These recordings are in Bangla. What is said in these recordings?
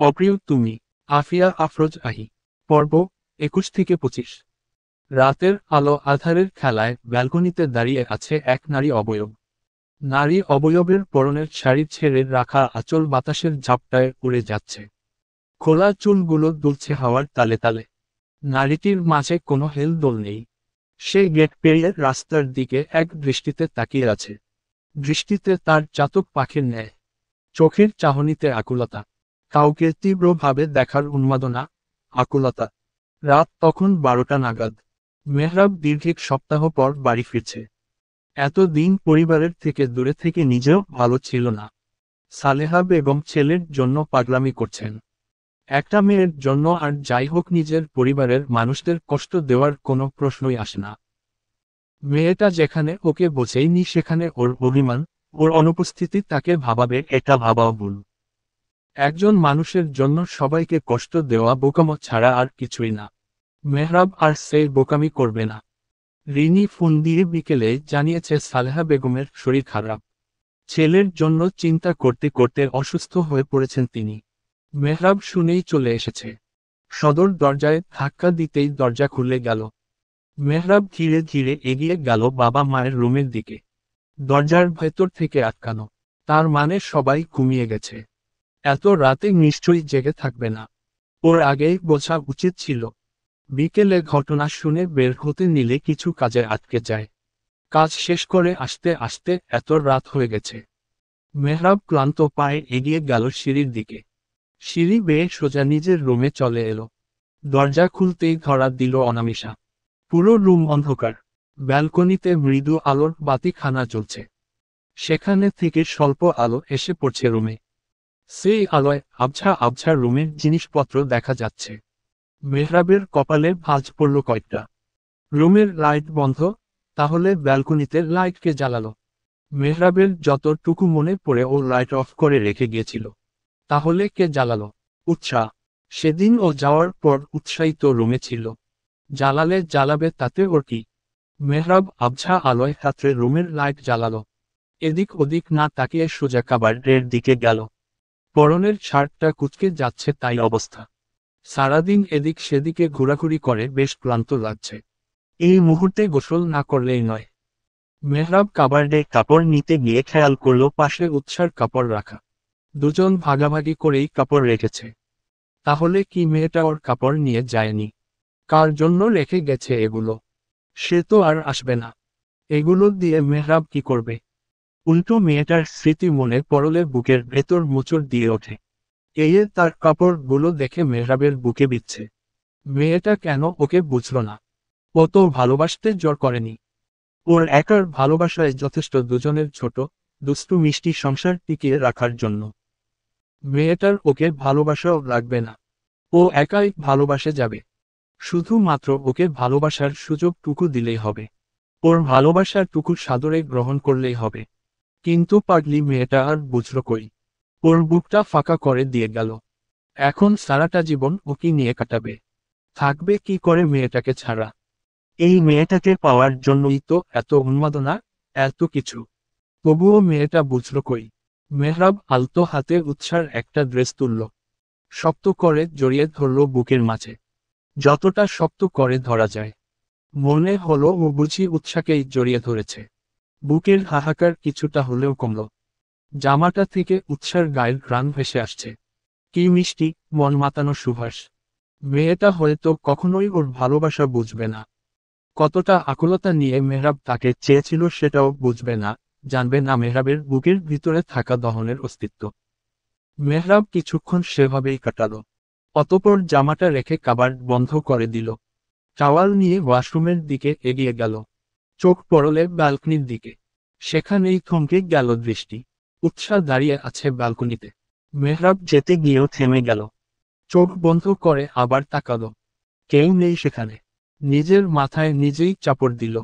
অপ্রিয় তুমি। আফিয়া আফরোজ আহি। পর্ব 21 থেকে 25। রাতের আলো আঁধারের খেলায় ব্যালকনিতে দাঁড়িয়ে আছে এক নারী অবয়ব। নারী অবয়বের পরনের শাড়ি ছেড়ে রাখা আঁচল বাতাসের ঝাপটায় উড়ে যাচ্ছে। খোলা চুলগুলো দুলছে হাওয়ার তালে তালে। নারীটির মাঝে কোনো হেলদোল নেই। সে গেট পেরিয়ে রাস্তার দিকে এক দৃষ্টিতে তাকিয়ে আছে। দৃষ্টিতে তার চাতক পাখির ন্যায়। চোখের চাহনিতে আকুলতা। কাউকে তীব্রভাবে দেখার উন্মাদনা, আকুলতা। রাত তখন 12টা নাগাদ। মেহরাব দীর্ঘ এক সপ্তাহ পর বাড়ি ফিরছে। এতদিন পরিবারের থেকে দূরে থেকে নিজেও ভালো ছিল না। সালেহা বেগম ছেলের জন্য পাগলামি করছেন। একটা মেয়ের জন্য, আর যাই হোক নিজের পরিবারের মানুষদের কষ্ট দেওয়ার কোনো প্রশ্নই আসে না। মেয়েটা যেখানে ওকে বোঝেইনি সেখানে ওর অভিমান, ওর অনুপস্থিতি তাকে ভাবাবে, এটা ভাবাও ভুল। একজন মানুষের জন্য সবাইকে কষ্ট দেওয়া বোকামো ছাড়া আর কিছুই না। মেহরাব আর সেই বোকামি করবে না। রিনি ফোন দিয়ে বিকেলে জানিয়েছে সালেহা বেগমের শরীর খারাপ। ছেলের জন্য চিন্তা করতে করতে অসুস্থ হয়ে পড়েছেন তিনি। মেহরাব শুনেই চলে এসেছে। সদর দরজায় ধাক্কা দিতেই দরজা খুলে গেল। মেহরাব ধীরে ধীরে এগিয়ে গেল বাবা মায়ের রুমের দিকে। দরজার ভেতর থেকে আটকানো। তার মানে সবাই ঘুমিয়ে গেছে। এত রাতে নিশ্চয়ই জেগে থাকবে না। ওর আগেই বোঝা উচিত ছিল। বিকেলে ঘটনা শুনে বের হতে নিলে কিছু কাজে আটকে যায়। কাজ শেষ করে আসতে আসতে এত রাত হয়ে গেছে। মেহরাব ক্লান্ত পায়ে এগিয়ে গেল সিঁড়ির দিকে। সিঁড়ি বেয়ে সোজা নিজের রুমে চলে এলো। দরজা খুলতেই ধরা দিল অনামিশা। পুরো রুম অন্ধকার। ব্যালকনিতে মৃদু আলোর বাতিখানা জ্বলছে। সেখানে থেকে স্বল্প আলো এসে পড়ছে রুমে। সেই আলোয় আবছা আবছা রুমের জিনিসপত্র দেখা যাচ্ছে। মেহরাবের কপালে ভাঁজ পড়ল কয়েকটা। রুমের লাইট বন্ধ, তাহলে ব্যালকনিতে লাইট কে জ্বালালো? মেহরাবের যতটুকু মনে পড়ে ও লাইট অফ করে রেখে গিয়েছিল। তাহলে কে জ্বালালো? উৎসাহ। সেদিন ও যাওয়ার পর উৎসাহিত রুমে ছিল। জ্বালালে জ্বালাবে, তাতে ওর কি? মেহরাব আবছা আলোয় হাতড়ে রুমের লাইট জ্বালালো। এদিক ওদিক না তাকিয়ে সোজা কাবারের দিকে গেল। পরনের শার্টটা কুঁচকে যাচ্ছে, তাই অবস্থা। সারাদিন এদিক সেদিকে ঘোরাঘুরি করে বেশ ক্লান্ত লাগছে। এই মুহূর্তে গোসল না করলেই নয়। মেহরাব কাবার্ডে কাপড় নিতে গিয়ে খেয়াল করলো পাশে উৎসার কাপড় রাখা। দুজন ভাগাভাগি করেই কাপড় রেখেছে। তাহলে কি মেয়েটা ওর কাপড় নিয়ে যায়নি? কার জন্য রেখে গেছে এগুলো? সে তো আর আসবে না। এগুলো দিয়ে মেহরাব কি করবে? উল্টো মেয়েটার স্মৃতি মনে পড়লে বুকের ভেতর মোচড় দিয়ে ওঠে। এই তার কাপড়গুলো দেখে মেহরাবের বুকে বিচ্ছে। মেয়েটা কেন ওকে বুঝল না? ও তো ভালোবাসতে জোর করেনি। ওর একার ভালোবাসায় যথেষ্ট দুজনের ছোট, দুষ্টু মিষ্টি সংসার টিকিয়ে রাখার জন্য। মেয়েটার ওকে ভালোবাসাও লাগবে না। ও একাই ভালোবাসে যাবে। শুধুমাত্র ওকে ভালোবাসার সুযোগটুকু দিলেই হবে। ওর ভালোবাসার টুকু সাদরে গ্রহণ করলেই হবে। কিন্তু পাগলি মেয়েটা আর বুঝল কই। ওর বুকটা ফাঁকা করে দিয়ে গেল। এখন সারাটা জীবন ওকে নিয়ে কাটাবে। থাকবে কি করে মেয়েটাকে ছাড়া? এই মেয়েটাকে পাওয়ার জন্যই তো এত উন্মাদনা, এত কিছু। তবুও মেয়েটা বুঝল কই। মেহরাব আলতো হাতে উৎসার একটা ড্রেস তুলল। শক্ত করে জড়িয়ে ধরল বুকের মাঝে। যতটা শক্ত করে ধরা যায়। মনে হলো ও বুঝি উৎসাকেই জড়িয়ে ধরেছে। বুকের হাহাকার কিছুটা হলেও কমল। জামাটা থেকে উৎসার গায়ের ঘ্রাণ ভেসে আসছে। কি মিষ্টি, মন মাতানো সুবাস। মেয়েটা হয়তো কখনোই ওর ভালোবাসা বুঝবে না। কতটা আকুলতা নিয়ে মেহরাব তাকে চেয়েছিল সেটাও বুঝবে না, জানবে না মেহরাবের বুকের ভিতরে থাকা দহনের অস্তিত্ব। মেহরাব কিছুক্ষণ সেভাবেই কাটালো। অতঃপর জামাটা রেখে কাবার্ড বন্ধ করে দিল। টাওয়াল নিয়ে ওয়াশরুমের দিকে এগিয়ে গেল। চোখ পড়লে ব্যালকনির দিকে। সেখানেই থমকে গেল দৃষ্টি। উৎসাহ দাঁড়িয়ে আছে ব্যালকনিতে। মেহরাব যেতে গিয়েও থেমে গেল। চোখ বন্ধ করে আবার তাকালো। কেউ নেই সেখানে। নিজের মাথায় নিজেই চাপড় দিল।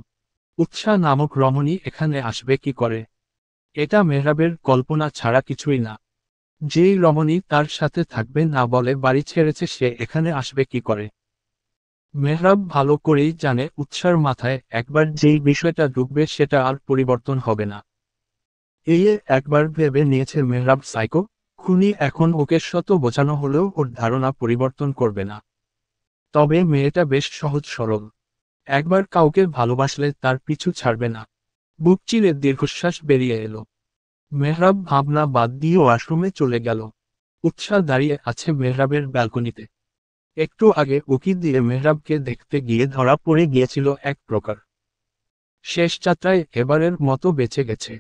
উৎসাহ নামক রমণী এখানে আসবে কি করে? এটা মেহরাবের কল্পনা ছাড়া কিছুই না। যেই রমণী তার সাথে থাকবে না বলে বাড়ি ছেড়েছে, সে এখানে আসবে কি করে? মেহরাব ভালো করেই জানে উৎসার মাথায় একবার যেই বিষয়টা ঢুকবে সেটা আর পরিবর্তন হবে না। এই একবার ভেবে নিয়েছে মেহরাব সাইকো, খুনি এখন ওকে শত বোঝানো হলেও ওর ধারণা পরিবর্তন করবে না। তবে মেয়েটা বেশ সহজ সরল। একবার কাউকে ভালোবাসলে তার পিছু ছাড়বে না। বুক চিরে দীর্ঘশ্বাস বেরিয়ে এলো। মেহরাব ভাবনা বাদ দিয়ে ওয়াশরুমে চলে গেল। উৎসাহ দাঁড়িয়ে আছে মেহরাবের ব্যালকনিতে। একটু আগে উকি দিয়ে মেহরাবকে দেখতে গিয়ে ধরা পড়ে গিয়েছিল এক প্রকার। শেষ যাত্রায় এবারের মতো বেঁচে গেছে।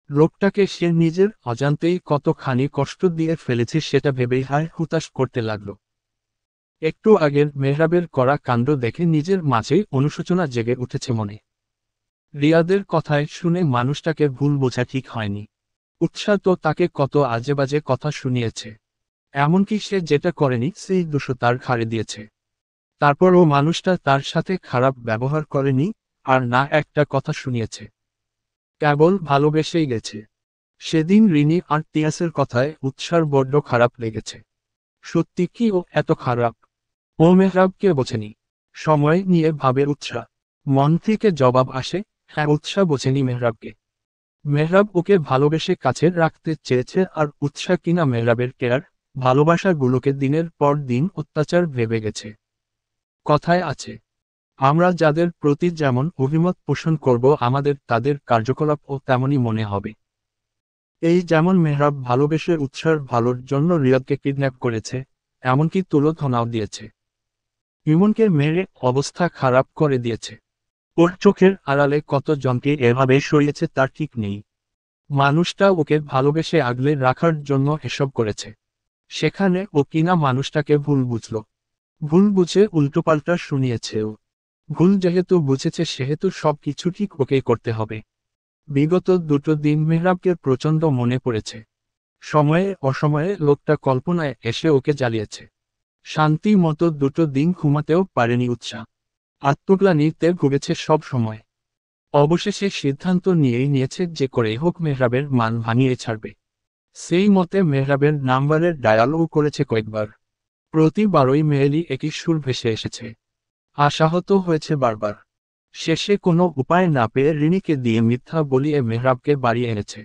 লোকটাকে সে নিজের অজান্তেই কতখানি কষ্ট দিয়ে ফেলেছে সেটা ভেবেই হায় হুতাশ করতে লাগল। একটু আগের মেহরাবের করা কাণ্ড দেখে নিজের মাঝেই অনুশোচনা জেগে উঠেছে মনে। রিয়াদের কথায় শুনে মানুষটাকে ভুল বোঝা ঠিক হয়নি। উৎসাহ তো তাকে কত আজেবাজে কথা শুনিয়েছে। এমনকি সে যেটা করেনি সেই দোষ তার ঘাড়ে দিয়েছে। তারপরও মানুষটা তার সাথে খারাপ ব্যবহার করেনি, আর না একটা কথা শুনিয়েছে। কেবল ভালোবেসেই গেছে। সেদিন রিনি আর তিয়াসের কথায় উৎসার বড্ড খারাপ লেগেছে। সত্যি কি ও এত খারাপ? ও মেহরাবকে বোঝেনি। সময় নিয়ে ভাবে উৎসাহ। মন থেকে জবাব আসে, হ্যাঁ উৎসাহ বোঝেনি মেহরাবকে। মেহরাব ওকে ভালোবেসে কাছে রাখতে চেয়েছে, আর উৎসাহ কিনা মেহরাবের কেয়ার, ভালোবাসাগুলোকে দিনের পর দিন অত্যাচার ভেবে গেছে। কথায় আছে, আমরা যাদের প্রতি যেমন অভিমত পোষণ করব আমাদের তাদের কার্যকলাপও তেমনই মনে হবে। এই যেমন মেহরাব ভালোবেসে উৎসার ভালোর জন্য রিয়াদকে কিডন্যাপ করেছে, এমনকি তুলোধনাও দিয়েছে। ইমনকে মেরে অবস্থা খারাপ করে দিয়েছে। ওর চোখের আড়ালে কত জনকে এভাবে সরিয়েছে তার ঠিক নেই। মানুষটা ওকে ভালোবেসে আগলে রাখার জন্য এসব করেছে। সেখানে ও কিনা মানুষটাকে ভুল বুঝল। ভুল বুঝে উল্টোপাল্টা শুনিয়েছে ও। ভুল যেহেতু বুঝেছে সেহেতু সব কিছু ঠিক ওকেই করতে হবে। বিগত দুটো দিন মেহরাবকে প্রচণ্ড মনে পড়েছে। সময়ে অসময়ে লোকটা কল্পনায় এসে ওকে জ্বালিয়েছে। শান্তি মতো দুটো দিন ঘুমাতেও পারেনি উৎসাহ। আত্মগ্লানিতে ভুগেছে সব সময়। অবশেষে সিদ্ধান্ত নিয়েই নিয়েছে যে করেই হোক মেহরাবের মান ভাঙিয়ে ছাড়বে। সেই মতে মেহরাবের নাম্বারের ডায়ালও করেছে কয়েকবার। প্রতিবারই মেয়েলি একই সুর ভেসে এসেছে। আশাহত হয়েছে বারবার। শেষে কোনো উপায় না পেয়ে রিনিকে দিয়ে মিথ্যা বলিয়ে মেহরাবকে বাড়িয়ে এনেছে।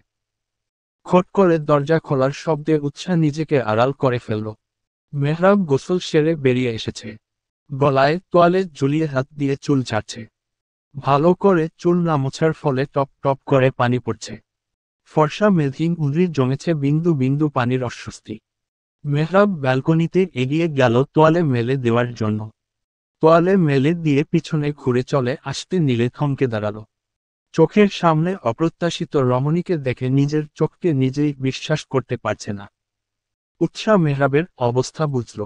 খট করে দরজা খোলার শব্দে উৎসাহ নিজেকে আড়াল করে ফেলল। মেহরাব গোসল সেরে বেরিয়ে এসেছে। গলায় তোয়ালে ঝুলিয়ে হাত দিয়ে চুল ঝাড়ছে। ভালো করে চুল না মোছার ফলে টপ টপ করে পানি পড়ছে। ফর্সা মেঘিং উঁড়ি জমেছে বিন্দু বিন্দু পানির অস্বস্তি। মেহরাব ব্যালকনিতে এগিয়ে গেল তোয়ালে মেলে দেওয়ার জন্য। তোয়ালে মেলে দিয়ে পিছনে ঘুরে চলে আসতে নিলে থমকে দাঁড়াল। চোখের সামনে অপ্রত্যাশিত রমণীকে দেখে নিজের চোখকে নিজেই বিশ্বাস করতে পারছে না। উৎসাহ মেহরাবের অবস্থা বুঝল।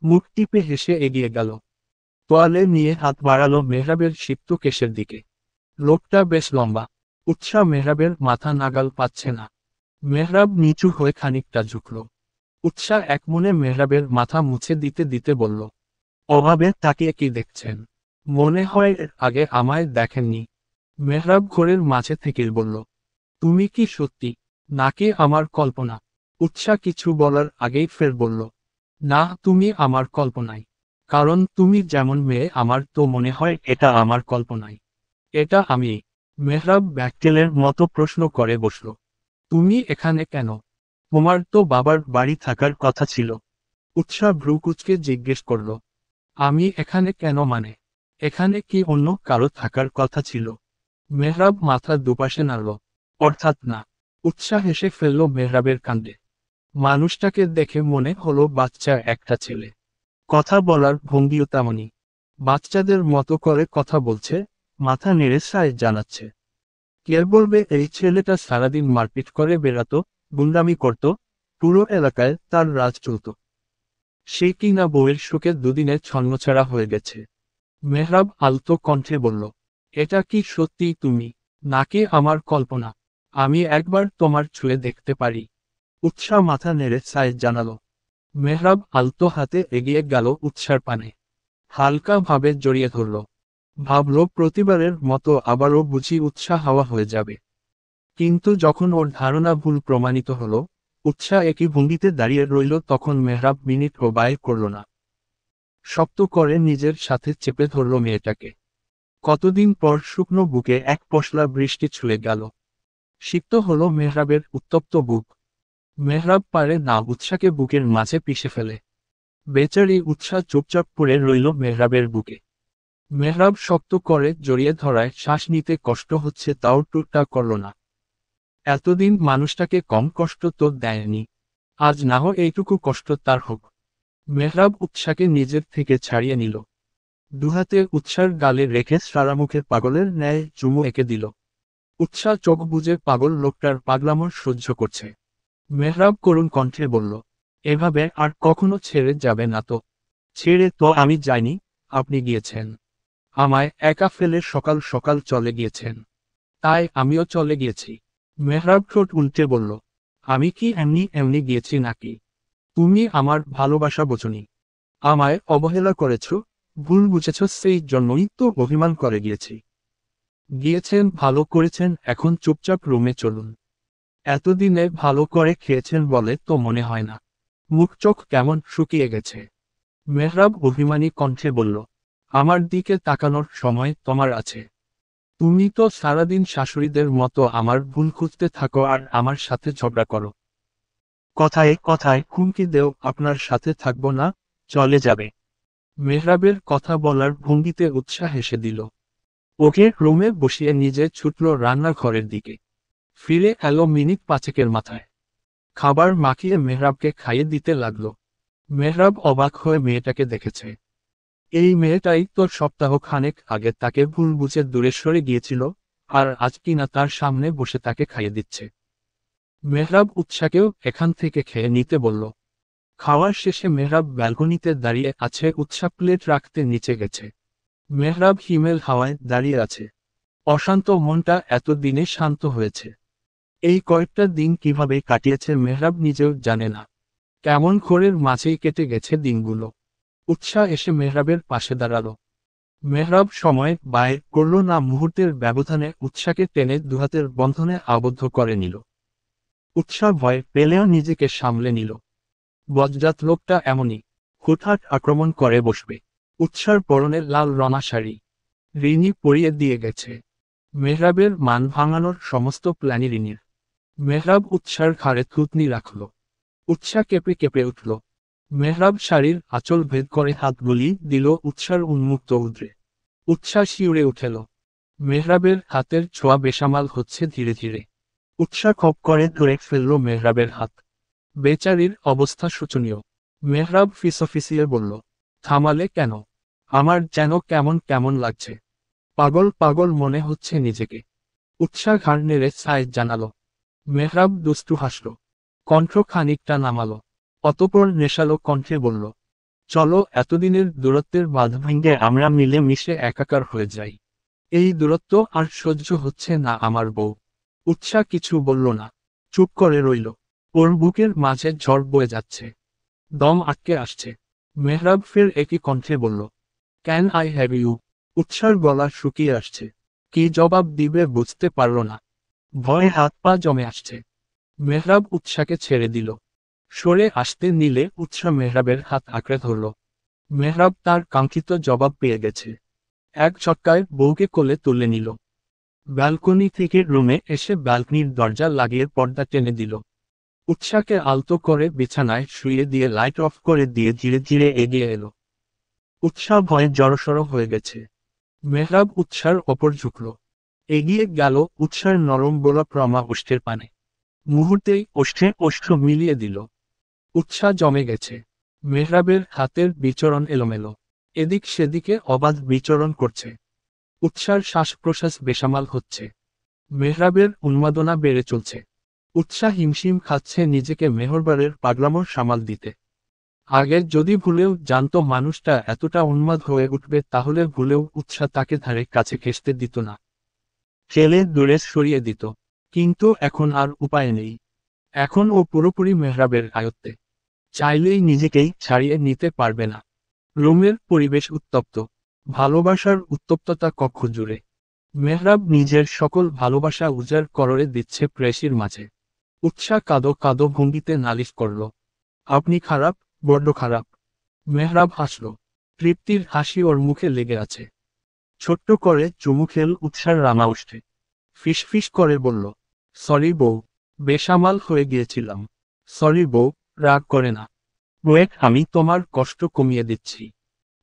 মুখ টিপে হেসে এগিয়ে গেল। তোয়ালে নিয়ে হাত বাড়ালো মেহরাবের সিক্ত কেশের দিকে। লোকটা বেশ লম্বা। উৎসাহ মেহরাবের মাথা নাগাল পাচ্ছে না। মেহরাব নিচু হয়ে খানিকটা ঝুঁকল। উৎসাহ একমনে মেহরাবের মাথা মুছে দিতে দিতে বলল, অভাবে তাকিয়ে কি দেখছেন? মনে হয় এর আগে আমায় দেখেননি। মেহরাব ঘোরের মাঝে থেকে বলল, তুমি কি সত্যি, নাকি আমার কল্পনা? উৎসাহ কিছু বলার আগেই ফের বলল, না তুমি আমার কল্পনায়। কারণ তুমি যেমন মেয়ে আমার তো মনে হয় এটা আমার কল্পনায়। এটা আমি। মেহরাব ব্যাকটেলের মতো প্রশ্ন করে বসল, তুমি এখানে কেন? তোমার তো বাবার বাড়ি থাকার কথা ছিল। উৎসাহ ভ্রু কুঁচকে জিজ্ঞেস করল, আমি এখানে কেন মানে? এখানে কি অন্য কারো থাকার কথা ছিল? মেহরাব মাথা দুপাশে নাড়ল, অর্থাৎ না। উৎসাহ হেসে ফেলল মেহরাবের কাণ্ডে। মানুষটাকে দেখে মনে হলো বাচ্চা একটা ছেলে। কথা বলার ভঙ্গিও তেমনই। বাচ্চাদের মতো করে কথা বলছে, মাথা নেড়ে সায় জানাচ্ছে। কে বলবে এই ছেলেটা সারাদিন মারপিট করে বেড়াতো, গুন্ডামি করত, পুরো এলাকায় তার রাজ চলত। সে কিনা বউয়ের শোকে দুদিনে ছন্নছাড়া হয়ে গেছে। মেহরাব আলতো কণ্ঠে বলল, এটা কি সত্যি তুমি, নাকি আমার কল্পনা? আমি একবার তোমার ছুঁয়ে দেখতে পারি? উৎসাহ মাথা নেড়ে সায় জানালো। মেহরাব আলতো হাতে এগিয়ে গেল উৎসার পানে। হালকা ভাবে জড়িয়ে ধরল। ভাবল প্রতিবারের মতো আবারও বুঝি উৎসাহ হাওয়া হয়ে যাবে। কিন্তু যখন ওর ধারণা ভুল প্রমাণিত হলো, উৎসাহ একই ভঙ্গিতে দাঁড়িয়ে রইল, তখন মেহরাব মিনিটও ব্যয় করল না। শক্ত করে নিজের সাথে চেপে ধরল মেয়েটাকে। কতদিন পর শুকনো বুকে এক পশলা বৃষ্টি ছুঁয়ে গেল। সিক্ত হলো মেহরাবের উত্তপ্ত বুক। মেহরাব পারে না উৎসাকে বুকের মাঝে পিষে ফেলে। বেচারি উৎসা চুপচাপ পড়ে রইল মেহরাবের বুকে। মেহরাব শক্ত করে জড়িয়ে ধরায় শ্বাস নিতে কষ্ট হচ্ছে তাও টুকটা করল না। এতদিন মানুষটাকে কম কষ্ট তো দেয়নি, আজ না হয় এইটুকু কষ্ট তার হোক। মেহরাব উৎসাকে নিজের থেকে ছাড়িয়ে নিল। দুহাতে উৎসার গালে রেখে সারামুখে পাগলের ন্যায় চুমু এঁকে দিল। উৎসা চোখ বুজে পাগল লোকটার পাগলামো সহ্য করছে। মেহরাব করুণ কণ্ঠে বলল, এভাবে আর কখনো ছেড়ে যাবে না তো? ছেড়ে তো আমি যাইনি, আপনি গিয়েছেন। আমায় একা ফেলে সকাল সকাল চলে গিয়েছেন, তাই আমিও চলে গিয়েছি। মেহরাব ঠোঁট উল্টে বলল, আমি কি এমনি এমনি গিয়েছি নাকি? তুমি আমার ভালোবাসা বোঝনি, আমায় অবহেলা করেছ, ভুল বুঝেছ, সেই জন্যই তো অভিমান করে গিয়েছি। গিয়েছেন ভালো করেছেন, এখন চুপচাপ রুমে চলুন। এতদিনে ভালো করে খেয়েছেন বলে তো মনে হয় না, মুখ চোখ কেমন শুকিয়ে গেছে। মেহরাব অভিমানী কণ্ঠে বলল, আমার দিকে তাকানোর সময় তোমার আছে? তুমি তো সারাদিন শাশুড়িদের মতো আমার ভুল খুঁজতে থাকো আর আমার সাথে ঝগড়া করো। কথায় কথায় হুমকি দেও আপনার সাথে থাকবো না, চলে যাবে। মেহরাবের কথা বলার ভঙ্গিতে উৎসাহ হেসে দিল। ওকে রুমে বসিয়ে নিজে ছুটল রান্নাঘরের দিকে। ফিরে এলো মিনিট পাঁচেকের মাথায়। খাবার মাখিয়ে মেহরাবকে খাইয়ে দিতে লাগলো। মেহরাব অবাক হয়ে মেয়েটাকে দেখেছে। এই মেয়েটাই তো সপ্তাহ খানেক আগে তাকে ভুল বুঝে দূরে সরে গিয়েছিল, আর আজ কিনা তার সামনে বসে তাকে খাইয়ে দিচ্ছে। মেহরাব উৎসাকেও এখান থেকে খেয়ে নিতে বলল। খাওয়ার শেষে মেহরাব ব্যালকনিতে দাঁড়িয়ে আছে, উৎসা প্লেট রাখতে নিচে গেছে। মেহরাব হিমেল হাওয়ায় দাঁড়িয়ে আছে। অশান্ত মনটা এতদিনে শান্ত হয়েছে। এই কয়েকটা দিন কিভাবে কাটিয়েছে মেহরাব নিজেও জানে না। কেমন ঘোরের মাঝেই কেটে গেছে দিনগুলো। উৎসাহ এসে মেহরাবের পাশে দাঁড়ালো। মেহরাব সময় ব্যয় করল না, মুহূর্তের ব্যবধানে উৎসাকে টেনে দুহাতের বন্ধনে আবদ্ধ করে নিল। উৎসাহ ভয় পেলেও নিজেকে সামলে নিল। বজ্জাত লোকটা এমনই, হুটহাট আক্রমণ করে বসবে। উৎসার পরনে লাল রঙা শাড়ি রিনি পরিয়ে দিয়ে গেছে। মেহরাবের মান ভাঙানোর সমস্ত প্ল্যানই রিনির। মেহরাব উৎসার ঘাড়ে থুতনি রাখল। উৎসাহ কেঁপে কেঁপে উঠল। মেহরাব শাড়ির আঁচল ভেদ করে হাত বুলিয়ে দিল উৎসার উন্মুক্ত উদ্রে। উৎসাহ শিউরে উঠেল। মেহরাবের হাতের ছোঁয়া বেসামাল হচ্ছে ধীরে ধীরে। উৎসাহ খপ করে ধরে ফেলল মেহরাবের হাত। বেচারির অবস্থা শোচনীয়। মেহরাব ফিসফিসিয়ে বলল, থামালে কেন? আমার যেন কেমন কেমন লাগছে, পাগল পাগল মনে হচ্ছে নিজেকে। উৎসাহ ঘাড় নেড়ে সায় জানালো। মেহরাব দুষ্টু হাসল, কণ্ঠ খানিকটা নামালো। অতপর নেশালো কণ্ঠে বলল, চলো এতদিনের দূরত্বের বাঁধ ভেঙে আমরা মিলে মিশে একাকার হয়ে যাই। এই দূরত্ব আর সহ্য হচ্ছে না আমার বউ। উৎসাহ কিছু বলল না, চুপ করে রইল। ওর বুকের মাঝে ঝড় বয়ে যাচ্ছে, দম আটকে আসছে। মেহরাব ফের একই কণ্ঠে বলল, ক্যান আই হ্যাভ ইউ? উৎসার গলা শুকিয়ে আসছে, কি জবাব দিবে বুঝতে পারল না। ভয়ে হাত পা জমে আসছে। মেহরাব উৎসাকে ছেড়ে দিল। সরে আসতে নিলে উৎসা মেহরাবের হাত আঁকড়ে ধরল। মেহরাব তার কাঙ্ক্ষিত জবাব পেয়ে গেছে। এক ঝটকায় বউকে কোলে তুলে নিল। ব্যালকনি থেকে রুমে এসে ব্যালকনির দরজা লাগিয়ে পর্দা টেনে দিল। উৎসাকে আলতো করে বিছানায় শুইয়ে দিয়ে লাইট অফ করে দিয়ে ধীরে ধীরে এগিয়ে এলো। উৎসাহ ভয়ে জড়সড় হয়ে গেছে। মেহরাব উৎসার ওপর ঝুঁকল। এগিয়ে গেল উৎসার নরম গোলাপ রমা ওষ্ঠের পানে। মুহূর্তেই ওষ্ঠে ওষ্ঠ মিলিয়ে দিল। উৎসাহ জমে গেছে। মেহরাবের হাতের বিচরণ এলোমেলো, এদিক সেদিকে অবাধ বিচরণ করছে। উৎসার শ্বাস প্রশ্বাস বেসামাল হচ্ছে। মেহরাবের উন্মাদনা বেড়ে চলছে। উৎসাহ হিমশিম খাচ্ছে নিজেকে মেহরবারের পাগলামোর সামাল দিতে। আগে যদি ভুলেও জানতো মানুষটা এতটা উন্মাদ হয়ে উঠবে তাহলে ভুলেও উৎসাহ তাকে ধারে কাছে ঘেঁষতে দিত না, ঠেলে দূরে সরিয়ে দিত। কিন্তু এখন আর উপায় নেই। এখন ও পুরোপুরি মেহরাবের আয়ত্তে, চাইলেই নিজেকেই ছাড়িয়ে নিতে পারবে না। রুমের পরিবেশ উত্তপ্ত, ভালোবাসার উত্তপ্ততা কক্ষ জুড়ে। মেহরাব নিজের সকল ভালোবাসা উজাড় করে দিচ্ছে প্রেয়সীর মাঝে। উৎসাহ কাঁদো কাঁদো ভঙ্গিতে নালিশ করল, আপনি খারাপ, বড্ড খারাপ। মেহরাব হাসল, তৃপ্তির হাসি ওর মুখে লেগে আছে। ছোট্ট করে চুমু খেল উৎসার রাঙা উষ্ঠে। ফিস ফিস করে বলল, সরি বউ, বেসামাল হয়ে গিয়েছিলাম। সরি বউ, রাগ করে না। ওয়েট, আমি তোমার কষ্ট কমিয়ে দিচ্ছি।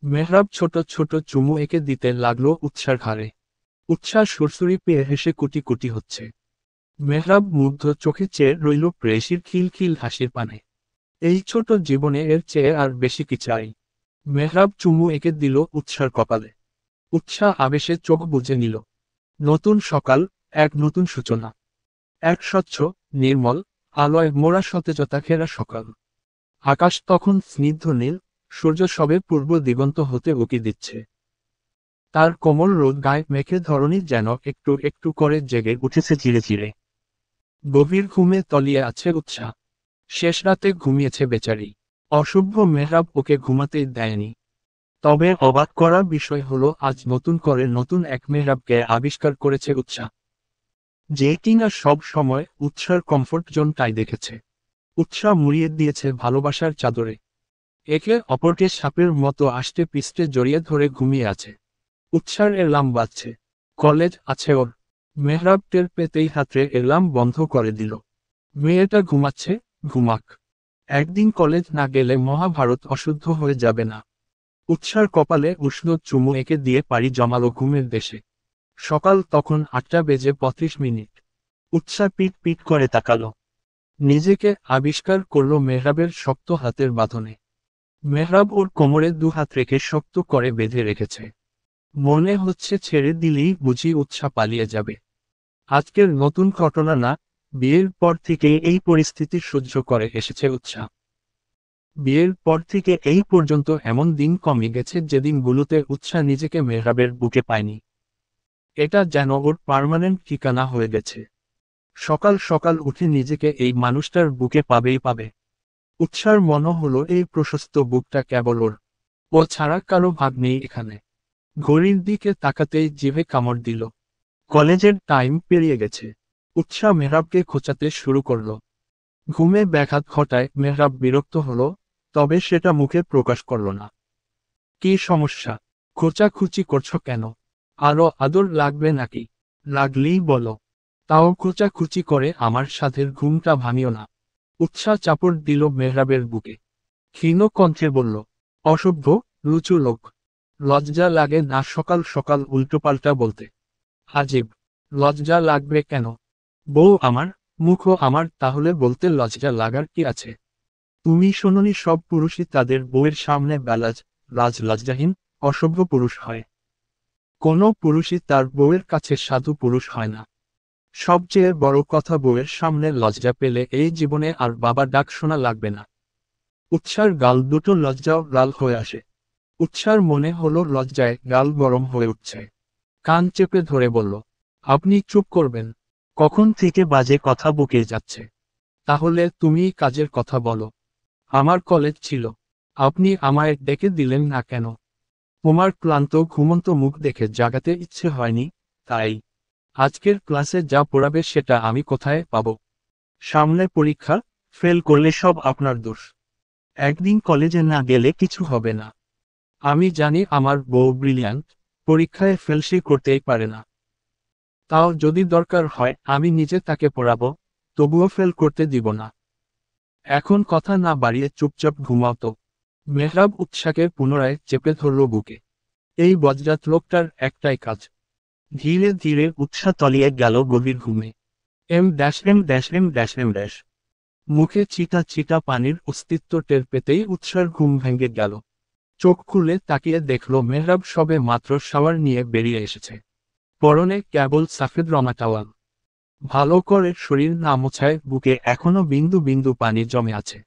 মেহরাব ছোট ছোট চুমু এঁকে দিতে লাগলো উৎসার ঘাড়ে। উৎসাহ সুরসুরি পেয়ে হেসে কুটি কুটি হচ্ছে। মেহরাব মুগ্ধ চোখে চেয়ে রইল প্রেয়সীর খিলখিল হাসির পানে। এই ছোট জীবনে এর চেয়ে আর বেশি কি চাই। মেহরাব চুমু এঁকে দিল উৎসার কপালে। উৎসাহ আবেশে চোখ বুজে নিল। নতুন সকাল, এক নতুন সূচনা। এক স্বচ্ছ, নির্মল, আলোয় মোড়া সতেজতা ঘেরা সকাল। আকাশ তখন স্নিগ্ধ নীল, সূর্য সবে পূর্ব দিগন্ত হতে উকি দিচ্ছে। তার কোমল রোদ গায়ে মেখে ধরণী যেন একটু একটু করে জেগে উঠেছে ধীরে ধীরে। গভীর ঘুমে তলিয়ে আছে উৎসাহ। শেষ রাতে ঘুমিয়েছে বেচারি। অশুভ মেহরাব ওকে ঘুমাতেই দেয়নি। তবে অবাক করা বিষয় হলো আজ নতুন করে নতুন এক মেহরাবকে আবিষ্কার করেছে উৎসাহ, যে কিনা সব সময় উৎসার কমফোর্ট জোনটাই দেখেছে। উৎসাহ মুড়িয়ে দিয়েছে ভালোবাসার চাদরে। একে অপরকে সাপের মতো আষ্টে পিষ্টে জড়িয়ে ধরে ঘুমিয়ে আছে। উৎসার এলার্ম বাজছে। কলেজ আছে ওর। মেহরাব টের পেতেই হাতে এলার্ম বন্ধ করে দিল। মেয়েটা ঘুমাচ্ছে, ঘুমাক। একদিন কলেজ না গেলে মহাভারত অশুদ্ধ হয়ে যাবে না। উৎসার কপালে উষ্ণ চুমু এঁকে দিয়ে পাড়ি জমালো ঘুমের দেশে। সকাল তখন 8:35। উৎসাহ পিট পিট করে তাকালো। নিজেকে আবিষ্কার করল মেহরাবের শক্ত হাতের বাঁধনে। মেহরাব ওর কোমরে দুহাত রেখে শক্ত করে বেঁধে রেখেছে। মনে হচ্ছে ছেড়ে দিলেই বুঝি উৎসাহ পালিয়ে যাবে। আজকের নতুন ঘটনা না, বিয়ের পর থেকে এই পরিস্থিতি সহ্য করে এসেছে উৎসাহ। বিয়ের পর থেকে এই পর্যন্ত এমন দিন কমে গেছে যেদিনগুলোতে উৎসাহ নিজেকে মেহরাবের বুকে পায়নি। এটা যেন ওর পার্মানেন্ট ঠিকানা হয়ে গেছে। সকাল সকাল উঠে নিজেকে এই মানুষটার বুকে পাবেই পাবে। উৎসার মনে হলো এই প্রশস্ত বুকটা কেবল ওর। ও ছাড়া কারো ভাগ নেই এখানে। ঘড়ির দিকে তাকাতেই জিভে কামড় দিল। কলেজের টাইম পেরিয়ে গেছে। উৎসাহ মেহরাবকে খোঁচাতে শুরু করল। ঘুমে ব্যাঘাত ঘটায় মেহরাব বিরক্ত হলো, তবে সেটা মুখে প্রকাশ করল না। কি সমস্যা? খোঁচাখুচি করছো কেন? আরো আদর লাগবে নাকি? লাগলেই বলো। তাও খোঁচাখুচি করে আমার সাথের ঘুমটা ভাঙিও না। উৎসাহ চাপড় দিল মেহরাবের বুকে। ক্ষীণ কণ্ঠে বলল, অসভ্য, লুচু লোক। লজ্জা লাগে না সকাল সকাল উল্টোপাল্টা বলতে? আজীব। লজ্জা লাগবে কেন? বউ আমার, মুখও আমার, তাহলে বলতে লজ্জা লাগার কি আছে? তুমি শোনোনি সব পুরুষই তাদের বউয়ের সামনে বেলাজ, লাজ লজ্জাহীন, অসভ্য পুরুষ হয়। কোনো পুরুষই তার বউয়ের কাছে সাধু পুরুষ হয় না। সবচেয়ে বড় কথা, বউয়ের সামনে লজ্জা পেলে এই জীবনে আর বাবা ডাক শোনা লাগবে না। উৎসার গাল দুটো লজ্জাও লাল হয়ে আসে। উৎসার মনে হলো লজ্জায় গাল গরম হয়ে উঠছে। কান চেপে ধরে বলল, আপনি চুপ করবেন? কখন থেকে বাজে কথা বকে যাচ্ছে? তাহলে তুমি কাজের কথা বলো। আমার কলেজ ছিল, আপনি আমায় ডেকে দিলেন না কেন? তোমার ক্লান্ত ঘুমন্ত মুখ দেখে জাগাতে ইচ্ছে হয়নি, তাই। আজকের ক্লাসে যা পড়াবে সেটা আমি কোথায় পাবো? সামনে পরীক্ষা, ফেল করলে সব আপনার দোষ। একদিন কলেজে না গেলে কিছু হবে না। আমি জানি আমার বউ ব্রিলিয়ান্ট, পরীক্ষায় ফেল সে করতেই পারে না। তাও যদি দরকার হয় আমি নিজে তাকে পড়াবো, তবুও ফেল করতে দিব না। এখন কথা না বাড়িয়ে চুপচাপ ঘুমাও তো। মেহরাব উৎসাকে পুনরায় চেপে ধরল বুকে। এই বজ্জাত লোকটার একটাই কাজ। ধীরে ধীরে উৎসাহ তলিয়ে গেল গভীর ঘুমে। এম। মুখে চিটা চিটা পানির অস্তিত্ব টের পেতেই উৎসার ঘুম ভেঙে গেল। চোখ খুলে তাকিয়ে দেখল মেহরাব সবে মাত্র শাওয়ার নিয়ে বেরিয়ে এসেছে। পরনে কেবল সাফেদ রঙা টাওয়াল। ভালো করে শরীর না মোছায় বুকে এখনো বিন্দু বিন্দু পানি জমে আছে।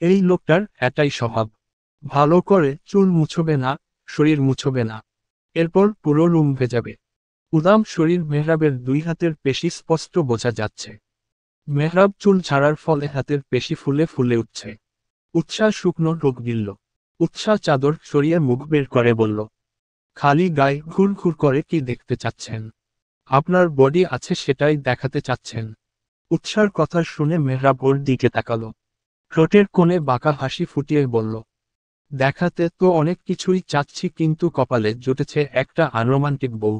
এই লোকটার এটাই স্বভাব। ভালো করে চুল মুছবে না, শরীর মুছবে না। এরপর পুরো রুম ভেজাবে। উদাম শরীর মেহরাবের দুই হাতের পেশি স্পষ্ট বোঝা যাচ্ছে। মেহরাব চুল ছাড়ার ফলে হাতের পেশি ফুলে ফুলে উঠছে। উৎসাহ শুকনো ঢোক গিলল। উৎসাহ চাদর সরিয়ে মুখ বের করে বলল, খালি গায়ে ঘুর ঘুর করে কি দেখতে চাচ্ছেন? আপনার বডি আছে সেটাই দেখাতে চাচ্ছেন? উৎসার কথা শুনে মেহরাব ওর দিকে তাকালো। ঠোঁটের কোণে বাঁকা হাসি ফুটিয়ে বলল, দেখাতে তো অনেক কিছুই চাচ্ছি, কিন্তু কপালে জুটেছে একটা আনরোমান্টিক বউ,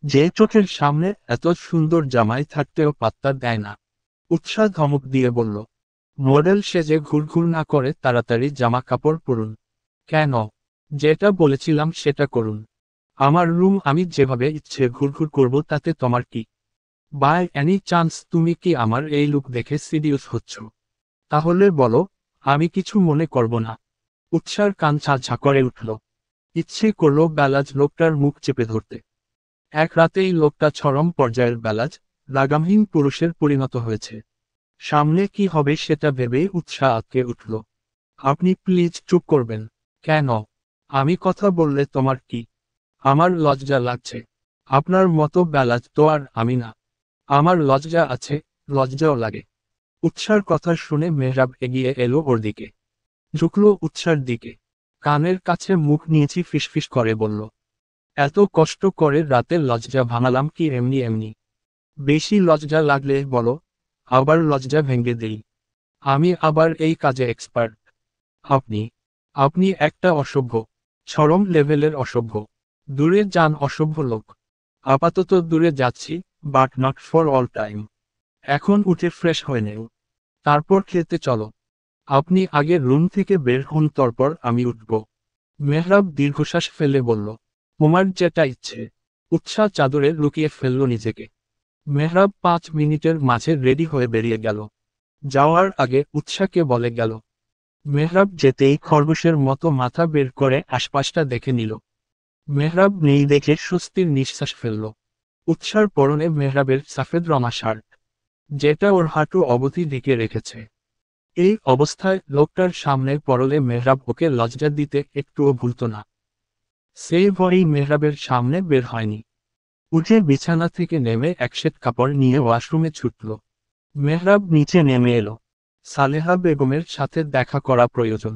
যে চোখের সামনে এত সুন্দর জামাই থাকতেও পাত্তা দেয় না। উৎসাহ ধমক দিয়ে বলল, মডেল সেজে ঘুরঘুর না করে তাড়াতাড়ি জামা কাপড় পরুন। কেন? যেটা বলেছিলাম সেটা করুন। আমার রুম আমি যেভাবে ইচ্ছে ঘুরঘুর করব তাতে তোমার কি? বাই এনি চান্স তুমি কি আমার এই লুক দেখে সিরিয়াস হচ্ছ? তাহলে বলো, আমি কিছু মনে করব না। উৎসার কান ঝাঁঝা করে উঠল। ইচ্ছে করলো বেলাজ লোকটার মুখ চেপে ধরতে। এক রাতেই লোকটা চরম পর্যায়ের বেলাজ, লাগামহীন পুরুষের পরিণত হয়েছে। সামনে কি হবে সেটা ভেবেই উৎসাহ আটকে উঠল। আপনি প্লিজ চুপ করবেন। কেন? আমি কথা বললে তোমার কি? আমার লজ্জা লাগছে। আপনার মতো বেলাজ তো আর আমি না। আমার লজ্জা আছে, লজ্জাও লাগে। উৎসার কথা শুনে মেহরাব এগিয়ে এলো ওর দিকে। ঝুঁকল উৎসার দিকে। কানের কাছে মুখ নিয়েছি ফিসফিস করে বলল, এত কষ্ট করে রাতে লজ্জা ভাঙালাম কি এমনি এমনি? বেশি লজ্জা লাগলে বলো, আবার লজ্জা ভেঙে দেই। আমি আবার এই কাজে এক্সপার্ট। আপনি আপনি একটা অসভ্য, চরম লেভেলের অসভ্য। দূরে যান অসভ্য লোক। আপাতত দূরে যাচ্ছি, but not for all time. এখন উঠে ফ্রেশ হয়ে নেও, তারপর খেতে চলো। আপনি আগে রুম থেকে বের হন, তারপর আমি উঠব। মেহরাব দীর্ঘশ্বাস ফেলে বলল, তোমার যেটা ইচ্ছে। উৎসাহ চাদরে লুকিয়ে ফেলল নিজেকে। মেহরাব 5 মিনিটের মাঝে রেডি হয়ে বেরিয়ে গেল। যাওয়ার আগে উৎসাহকে বলে গেল। মেহরাব যেতেই খরগোশের মতো মাথা বের করে আশপাশটা দেখে নিল। মেহরাব নেই দেখে স্বস্তির নিঃশ্বাস ফেলল। উৎসার পরনে মেহরাবের সাফেদ রঙা শার্ট, যেটা ওর হাঁটু অবধি ঢেকে রেখেছে। এই অবস্থায় লোকটার সামনে পড়লে মেহরাব ওকে লজ্জা দিতে একটুও ভুলত না। সেই ভয়েই মেহরাবের সামনে বের হয়নি। উঠে বিছানা থেকে নেমে এক সেট কাপড় নিয়ে ওয়াশরুমে ছুটল। মেহরাব নিচে নেমে এলো। সালেহা বেগমের সাথে দেখা করা প্রয়োজন।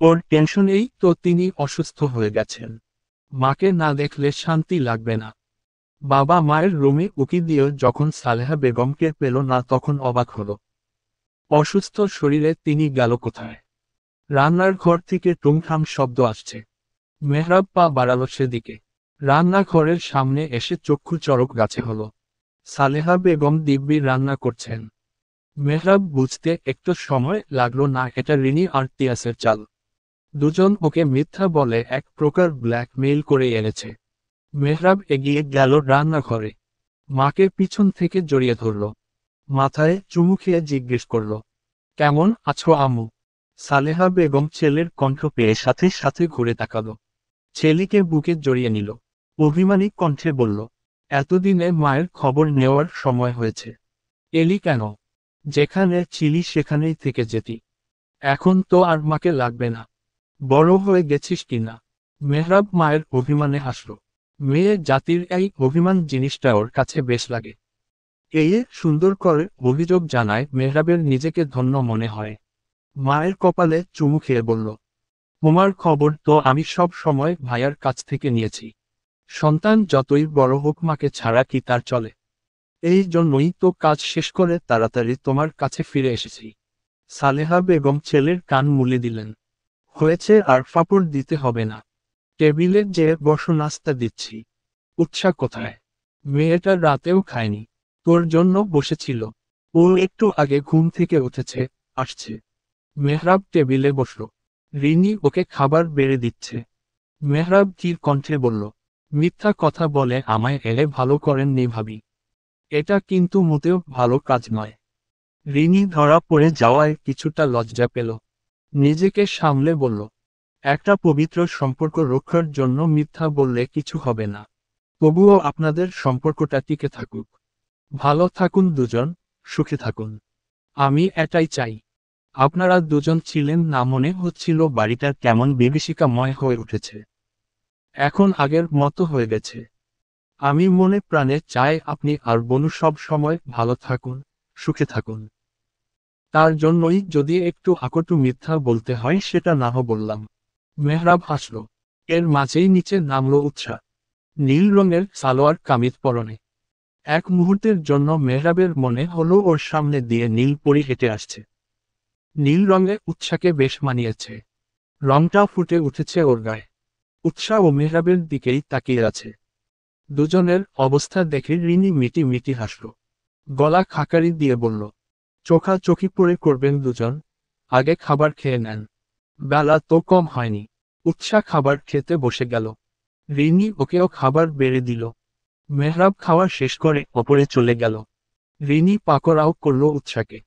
ওর টেনশনেই তো তিনি অসুস্থ হয়ে গেছেন। মাকে না দেখলে শান্তি লাগবে না। বাবা মায়ের রুমে উকি দিয়েও যখন সালেহা বেগমকে পেল না তখন অবাক হলো। অসুস্থ শরীরে তিনি গেল কোথায়? রান্নার ঘর থেকে টুংঠাম শব্দ আসছে। মেহরাব পা বাড়ালো সেদিকে। রান্নাঘরের সামনে এসে চক্ষু চড়ক গাছে হলো। সালেহা বেগম দিব্যি রান্না করছেন। মেহরাব বুঝতে একটু সময় লাগলো না এটা রিনি আর তিয়াসের চাল। দুজন ওকে মিথ্যা বলে এক প্রকার ব্ল্যাকমেইল করে এনেছে। মেহরাব এগিয়ে গেল রান্নাঘরে। মাকে পিছন থেকে জড়িয়ে ধরল। মাথায় চুমু খেয়ে জিজ্ঞেস করল, কেমন আছো আম্মু? সালেহা বেগম ছেলের কণ্ঠ পেয়ে সাথে সাথে ঘুরে তাকালো। ছেলেকে বুকে জড়িয়ে নিল। অভিমানী কণ্ঠে বলল, এতদিনে মায়ের খবর নেওয়ার সময় হয়েছে। এলি কেন? যেখানে ছিলি সেখানেই থেকে যেতি। এখন তো আর মাকে লাগবে না। বড় হয়ে গেছিস কিনা? মেহরাব মায়ের অভিমানে হাসল। মেয়ে জাতির এই অভিমান জিনিসটা ওর কাছে বেশ লাগে। এই সুন্দর করে অভিযোগ জানায় মেহরাবের নিজেকে ধন্য মনে হয়। মায়ের কপালে চুমু খেয়ে বলল, তোমার খবর তো আমি সব সময় ভাইয়ার কাছ থেকে নিয়েছি। সন্তান যতই বড় হোক মাকে ছাড়া কি তার চলে? এই জন্যই তো কাজ শেষ করে তাড়াতাড়ি তোমার কাছে ফিরে এসেছি। সালেহা বেগম ছেলের কান মুলে দিলেন। হয়েছে, আর ফাপড় দিতে হবে না। টেবিলে যে বসো, নাস্তা দিচ্ছি। উৎসাহ কোথায়? মেয়েটা রাতেও খায়নি। তোর জন্য বসেছিল। ও একটু আগে ঘুম থেকে উঠেছে, আসছে। মেহরাব টেবিলে বসল। রিনি ওকে খাবার বেড়ে দিচ্ছে। মেহরাব ধীর কণ্ঠে বলল, মিথ্যা কথা বলে আমায় এলে ভালো করেননি ভাবি। এটা কিন্তু মোটেও ভালো কাজ নয়। রিনি ধরা পড়ে যাওয়ায় কিছুটা লজ্জা পেল। নিজেকে সামলে বলল, একটা পবিত্র সম্পর্ক রক্ষার জন্য মিথ্যা বললে কিছু হবে না। তবুও আপনাদের সম্পর্কটা টিকে থাকুক। ভালো থাকুন দুজন, সুখে থাকুন। আমি এটাই চাই। আপনারা দুজন ছিলেন না মনে হচ্ছিল বাড়িটা কেমন বিভীষিকাময় হয়ে উঠেছে। এখন আগের মতো হয়ে গেছে। আমি মনে প্রাণে চাই আপনি আর বনু সব সময় ভালো থাকুন, সুখে থাকুন। তার জন্যই যদি একটু আকটু মিথ্যা বলতে হয় সেটা নাহ বললাম। মেহরাব হাসল। এর মাঝেই নিচে নামলো উৎসাহ। নীল রঙের সালোয়ার কামিজ পরনে। এক মুহূর্তের জন্য মেহরাবের মনে হলো ওর সামনে দিয়ে নীল পরি হেঁটে আসছে। নীল রঙে উৎসাহকে বেশ মানিয়েছে। রংটা ফুটে উঠেছে ওর গায়ে। উৎসাহ ও মেহরাবের দিকেই তাকিয়ে আছে। দুজনের অবস্থা দেখে রিনি মিটি মিটি হাসল। গলা খাকারি দিয়ে বলল, চোখাচোখি পড়ে করবেন দুজন, আগে খাবার খেয়ে নেন। বেলা তো কম হয়নি। উৎসাহ খাবার খেতে বসে গেল। রিনি ওকেও খাবার বেড়ে দিল। মেহরাব খাওয়া শেষ করে ওপরে চলে গেল। রিনি পাকড়াও করল উৎসাহকে।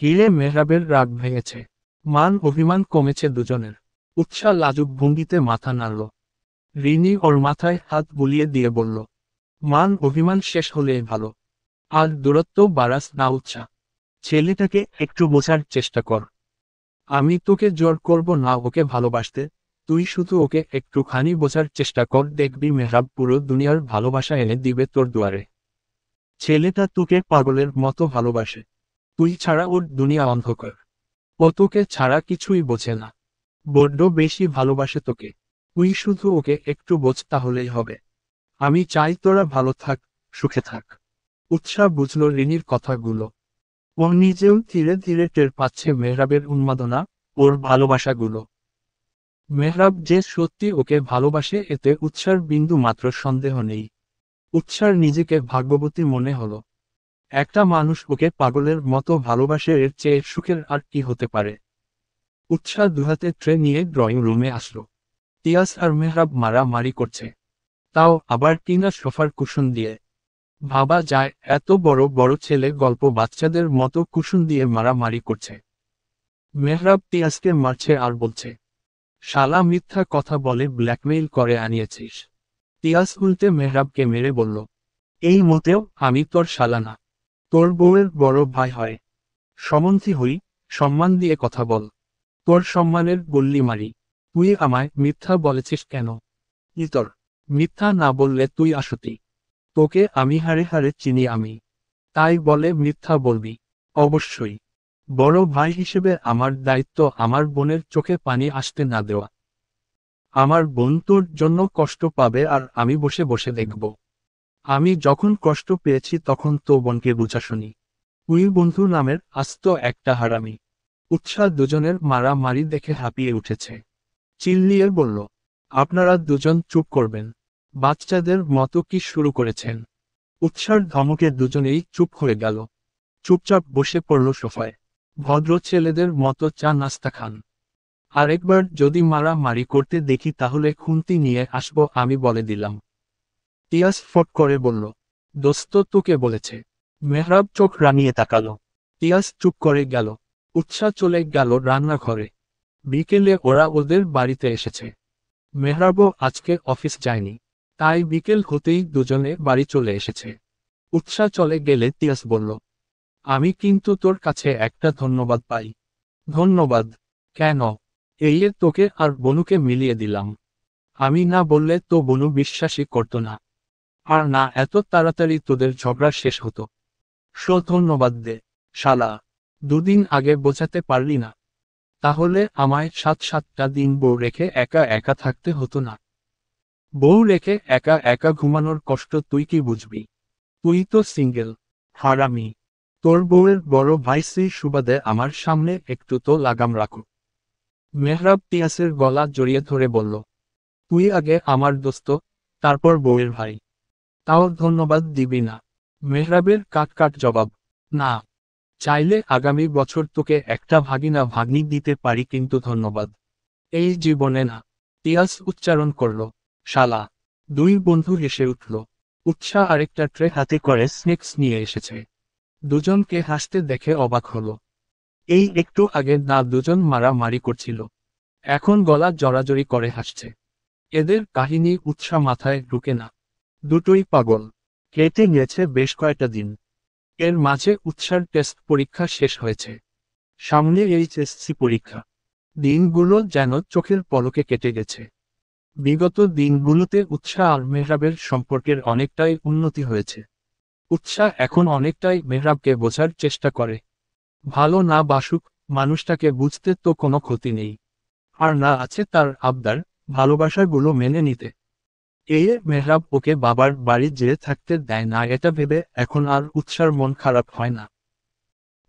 হিরে মেহরাবের রাগ ভেঙেছে। মান অভিমান কমেছে দুজনের। উৎসাহ লাজুক ভঙ্গিতে মাথা নাড়ল। রিনি ওর মাথায় হাত বুলিয়ে দিয়ে বলল, মান অভিমান শেষ হলে ভালো। আর দূরত্ব বাড়াস না উৎসাহ। ছেলেটাকে একটু বোঝার চেষ্টা কর। আমি তোকে জোর করব না ওকে ভালোবাসতে, তুই শুধু ওকে একটুখানি বোঝার চেষ্টা কর, দেখবি মেহরাব পুরো দুনিয়ার ভালোবাসা এনে দিবে তোর দুয়ারে। ছেলেটা তোকে পাগলের মতো ভালোবাসে। তুই ছাড়া ওর দুনিয়া অন্ধকার। ও তোকে ছাড়া কিছুই বোঝে না। বড্ড বেশি ভালোবাসে তোকে। তুই শুধু ওকে একটু বোঝ, তাহলেই হবে। আমি চাই তোরা ভালো থাক, সুখে থাক। উৎসাহ বুঝল রিনির কথাগুলো। ও নিজেও ধীরে ধীরে টের পাচ্ছে মেহরাবের উন্মাদনা, ওর ভালোবাসাগুলো। মেহরাব যে সত্যি ওকে ভালোবাসে এতে উৎসার বিন্দু মাত্র সন্দেহ নেই। উৎসার নিজেকে ভাগ্যবতী মনে হলো। একটা মানুষ ওকে পাগলের মতো ভালোবাসে, এর চেয়ে সুখের আর কি হতে পারে। উৎসাহ দুহাতে ট্রে নিয়ে ড্রয়িং রুমে আসলো। তিয়াস আর মেহরাব মারামারি করছে, তাও আবার কিনা সোফার কুশন দিয়ে। ভাবা যায় এত বড় বড় ছেলে গল্প বাচ্চাদের মতো কুশন দিয়ে মারামারি করছে। মেহরাব তিয়াসকে মারছে আর বলছে, শালা মিথ্যা কথা বলে ব্ল্যাকমেইল করে আনিয়েছিস। তিয়াস উল্টে মেহরাবকে মেরে বলল, এই মতেও আমি তোর শালা না, তোর বউয়ের বড় ভাই হয়। সম্বন্ধী হই, সম্মান দিয়ে কথা বল। তোর সম্মানের গল্লি মারি। তুই আমায় মিথ্যা বলেছিস কেন? ইতর মিথ্যা না বললে তুই আসতি। তোকে আমি হাড়ে হাড়ে চিনি আমি। তাই বলে মিথ্যা বলবি? অবশ্যই। বড় ভাই হিসেবে আমার দায়িত্ব আমার বোনের চোখে পানি আসতে না দেওয়া। আমার বোন তোর জন্য কষ্ট পাবে আর আমি বসে বসে দেখব। আমি যখন কষ্ট পেয়েছি তখন তো বোনকে বুঝাশুনি। তুই বন্ধু নামের আস্ত একটা হারামি। উৎসাহ দুজনের মারামারি দেখে হাঁপিয়ে উঠেছে। চিল্লিয়ে বলল, আপনারা দুজন চুপ করবেন। বাচ্চাদের মতো কি শুরু করেছেন? উৎসার ধমকে দুজনেই চুপ হয়ে গেল। চুপচাপ বসে পড়ল সোফায়। ভদ্র ছেলেদের মতো চা নাস্তা খান। আরেকবার যদি মারামারি করতে দেখি তাহলে খুন্তি নিয়ে আসবো আমি বলে দিলাম। তিয়াস ফট করে বলল, দোস্ত তোকে বলেছে। মেহরাব চোখ রাঙিয়ে তাকালো। তিয়াস চুপ করে গেল। উৎসাহ চলে গেল রান্নাঘরে। বিকেলে ওরা ওদের বাড়িতে এসেছে। মেহরাবও আজকে অফিস যায়নি, তাই বিকেল হতেই দুজনে বাড়ি চলে এসেছে। উৎসাহ চলে গেলে তিয়াস বলল, আমি কিন্তু তোর কাছে একটা ধন্যবাদ পাই। ধন্যবাদ? কেন? এই তোকে আর বনুকে মিলিয়ে দিলাম। আমি না বললে তো বনু বিশ্বাসই করতো না। আর না এত তাড়াতাড়ি তোদের ঝগড়া শেষ হতো। ধন্যবাদ দে, শালা। দুদিন আগে বোঝাতে পারলি না? তাহলে আমায় 7-7টা দিন বউ রেখে একা একা থাকতে হতো না। বউ রেখে একা একা ঘুমানোর কষ্ট তুই কি বুঝবি? তুই তো সিঙ্গেল। হারামি। তোর বউয়ের বড় ভাই সেই সুবাদে আমার সামনে একটু তো লাগাম রাখো। মেহরাব তিয়াসের গলা জড়িয়ে ধরে বলল, তুই আগে আমার দোস্ত, তারপর বউয়ের ভাই। তাও ধন্যবাদ দিবি না? মেহরাবের কাট কাট জবাব, না। চাইলে আগামী বছর তোকে একটা ভাগিনা ভাগ্নি দিতে পারি, কিন্তু ধন্যবাদ এই জীবনে না। তিয়াস উচ্চারণ করল, শালা। দুই বন্ধু হেসে উঠল। উৎসাহ আরেকটা ট্রে হাতে করে স্ন্যাক্স নিয়ে এসেছে। দুজনকে হাসতে দেখে অবাক হলো। এই একটু আগে না দুজন মারামারি করছিল, এখন গলা জড়াজড়ি করে হাসছে। এদের কাহিনী উৎসাহ মাথায় ঢুকে না। দুটোই পাগল। কেটে গেছে বেশ কয়েকটা দিন। এর মাঝে উৎসার টেস্ট পরীক্ষা শেষ হয়েছে। সামনে এইচএসসি পরীক্ষা। দিনগুলো যেন চোখের পলকে কেটে গেছে। বিগত দিনগুলোতে উৎসাহ আর মেহরাবের সম্পর্কের অনেকটাই উন্নতি হয়েছে। উৎসাহ এখন অনেকটাই মেহরাবকে বোঝার চেষ্টা করে। ভালো না বাসুক, মানুষটাকে বুঝতে তো কোনো ক্ষতি নেই। আর না আছে তার আবদার, ভালোবাসাগুলো মেনে নিতে। মেহরাব ওকে বাবার বাড়ি যেয়ে থাকতে দেয় না, এটা ভেবে এখন আর উৎসার মন খারাপ হয় না।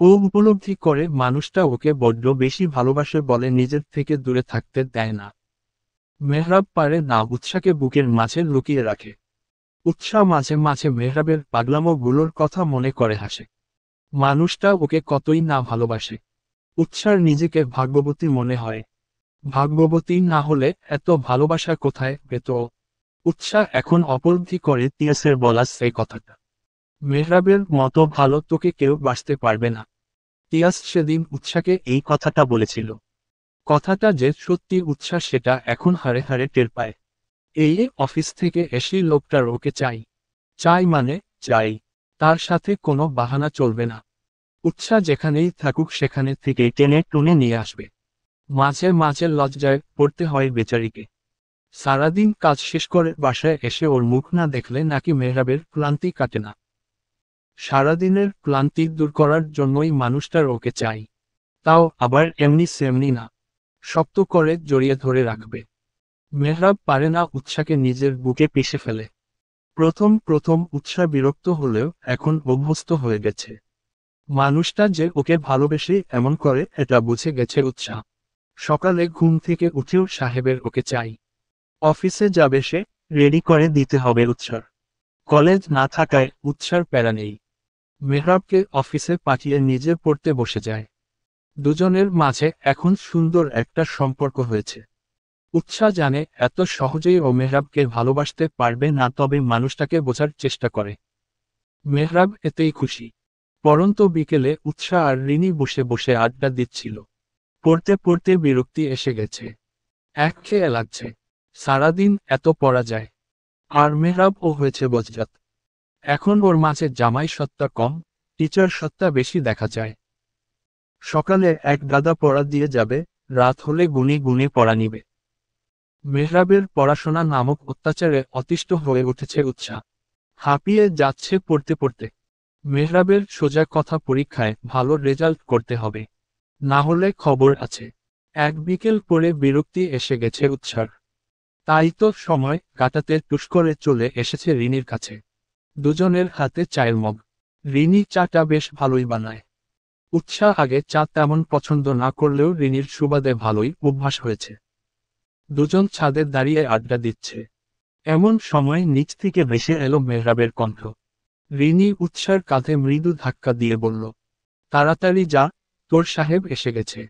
ও উপলব্ধি করে মানুষটা ওকে বড্ড বেশি ভালোবাসে বলে নিজের থেকে দূরে থাকতে দেয় না। মেহরাব পারে না উৎসাকে বুকের মাঝে লুকিয়ে রাখে। উৎসাহ মাঝে মাঝে মেহরাবের পাগলামো গুলোর কথা মনে করে হাসে। মানুষটা ওকে কতই না ভালোবাসে। উৎসার নিজেকে ভাগ্যবতী মনে হয়। ভাগ্যবতী না হলে এত ভালোবাসা কোথায় পেত ও? উৎসাহ এখন উপলব্ধি করে তিয়াসের বলা সেই কথাটা। মেহরাবের মতো ভালো তোকে কেউ বাসতে পারবে না। তিয়াস সেদিন উৎসাকে এই কথাটা বলেছিল। কথাটা যে সত্যি উৎসাহ সেটা এখন হাড়ে হাড়ে টের পায়। এই অফিস থেকে এসেই লোকটার ওকে চাই। চাই মানে চাই। তার সাথে কোনো বাহানা চলবে না। উৎসাহ যেখানেই থাকুক সেখানে থেকে টেনে টুনে নিয়ে আসবে। মাঝে মাঝে লজ্জায় পড়তে হয় বেচারিকে। সারাদিন কাজ শেষ করে বাসায় এসে ওর মুখ না দেখলে নাকি মেহরাবের ক্লান্তি কাটে না। সারাদিনের ক্লান্তি দূর করার জন্যই মানুষটার ওকে চাই। তাও আবার এমনি সেমনি না, শক্ত করে জড়িয়ে ধরে রাখবে। মেহরাব পারে না উৎসাকে নিজের বুকে পিষে ফেলে। প্রথম প্রথম উৎসাহ বিরক্ত হলেও এখন অভ্যস্ত হয়ে গেছে। মানুষটা যে ওকে ভালোবেসে এমন করে এটা বুঝে গেছে উৎসাহ। সকালে ঘুম থেকে উঠেও সাহেবের ওকে চাই। অফিসে যাবে সে, রেডি করে দিতে হবে উৎসার। কলেজ না থাকায় উৎসার প্যারা নেই। মেহরাবকে অফিসে পাঠিয়ে নিজে পড়তে বসে যায়। দুজনের মাঝে এখন সুন্দর একটা সম্পর্ক হয়েছে। উৎসাহ জানে এত সহজেই ও মেহরাবকে ভালোবাসতে পারবে না, তবে মানুষটাকে বোঝার চেষ্টা করে। মেহরাব এতেই খুশি। পরন্ত বিকেলে উৎসাহ আর রিনি বসে বসে আড্ডা দিচ্ছিল। পড়তে পড়তে বিরক্তি এসে গেছে। একঘেয়ে লাগছে। সারাদিন এত পড়া যায়। আর মেহরাব ও হয়েছে বজ্জাত। এখন ওর মাঝে জামাই সত্তা কম, টিচার সত্তা বেশি দেখা যায়। সকালে এক গাদা পড়া দিয়ে যাবে, রাত হলে গুনে গুনে পড়া নিবে। মেহরাবের পড়াশোনা নামক অত্যাচারে অতিষ্ঠ হয়ে উঠেছে উৎসাহ। হাঁপিয়ে যাচ্ছে পড়তে পড়তে। মেহরাবের সোজা কথা, পরীক্ষায় ভালো রেজাল্ট করতে হবে, না হলে খবর আছে। এক বিকেল পরে বিরক্তি এসে গেছে উৎসার। তাই তো সময় কাটাতে টুস করে চলে এসেছে রিনির কাছে। দুজনের হাতে চায়ের মগ। রিনি চাটা বেশ ভালোই বানায়। উৎসাহ আগে চা তেমন পছন্দ না করলেও রিনির সুবাদে ভালোই অভ্যাস হয়েছে। দুজন ছাদে দাঁড়িয়ে আড্ডা দিচ্ছে। এমন সময় নিচ থেকে ভেসে এলো মেহরাবের কণ্ঠ। রিনি উৎসার কাঁধে মৃদু ধাক্কা দিয়ে বলল, তাড়াতাড়ি যা, তোর সাহেব এসে গেছে।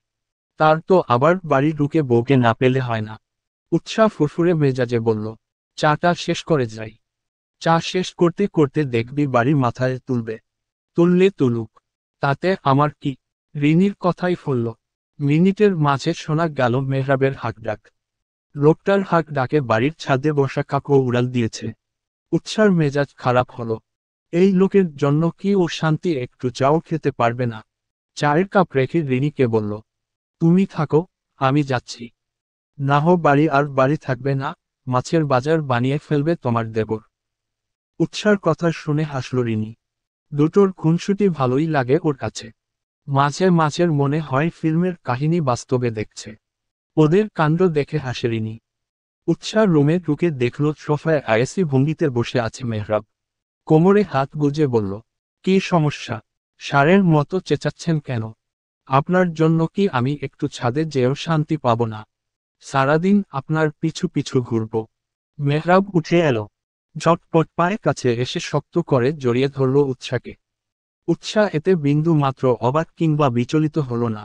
তার তো আবার বাড়ি ঢুকে বউকে না পেলে হয় না। উৎসাহ ফুরফুরে মেজাজে বলল, চাটা শেষ করে যাই। চা শেষ করতে করতে দেখবি বাড়ি মাথায় তুলবে। তুললে তুলুক, তাতে আমার কি। রিনির কথাই ফলল। মিনিটের মাঝে শোনা গেল মেহরাবের হাঁক ডাক। লোকটার হাঁক ডাকে বাড়ির ছাদে বসা কাকও উড়াল দিয়েছে। উৎসার মেজাজ খারাপ হলো। এই লোকের জন্য কি ও শান্তি একটু চাও খেতে পারবে না? চায়ের কাপ রেখে রিনিকে বলল, তুমি থাকো, আমি যাচ্ছি। না হো বাড়ি আর বাড়ি থাকবে না, মাছের বাজার বানিয়ে ফেলবে তোমার দেবর। উৎসার কথা শুনে হাসল রিনি। দুটোর খুনসুটি ভালোই লাগে ওর কাছে। মাঝে মাঝের মনে হয় ফিল্মের কাহিনী বাস্তবে দেখছে। ওদের কাণ্ড দেখে হাসে রিনি। উৎসাহ রুমে ঢুকে দেখল সোফায় আয়েসি ভঙ্গিতে বসে আছে মেহরাব। কোমরে হাত গুজে বলল, কি সমস্যা? সারের মতো চেঁচাচ্ছেন কেন? আপনার জন্য কি আমি একটু ছাদে যেও শান্তি পাব না? সারাদিন আপনার পিছু পিছু ঘুরব। মেহরাব উঠে এলো। ঝটপট পায়ে কাছে এসে শক্ত করে জড়িয়ে ধরল উৎসাকে। উৎসাহ এতে বিন্দু মাত্র অবাক কিংবা বিচলিত হল না।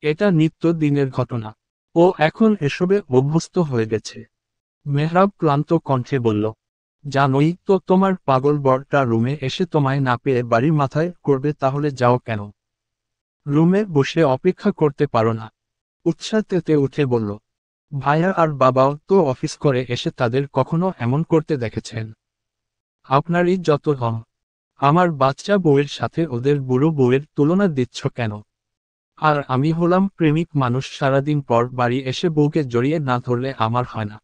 এটা নিত্য দিনের ঘটনা। ও এখন এসবে অভ্যস্ত হয়ে গেছে। মেহরাব ক্লান্ত কণ্ঠে বলল, জানোই তো তোমার পাগল বরটা রুমে এসে তোমায় না পেয়ে বাড়ির মাথায় করবে, তাহলে যাও কেন? রুমে বসে অপেক্ষা করতে পারো না? উৎসাহ তেতে উঠে বলল, ভাইয়া আর বাবাও তো অফিস করে এসে তাদের কখনো এমন করতে দেখেছেন? আপনারই যত ঢং। আমার বাচ্চা বউয়ের সাথে ওদের বুড়ো বউয়ের তুলনা দিচ্ছ কেন? আর আমি হলাম প্রেমিক মানুষ, সারাদিন পর বাড়ি এসে বউকে জড়িয়ে না ধরলে আমার হয় না।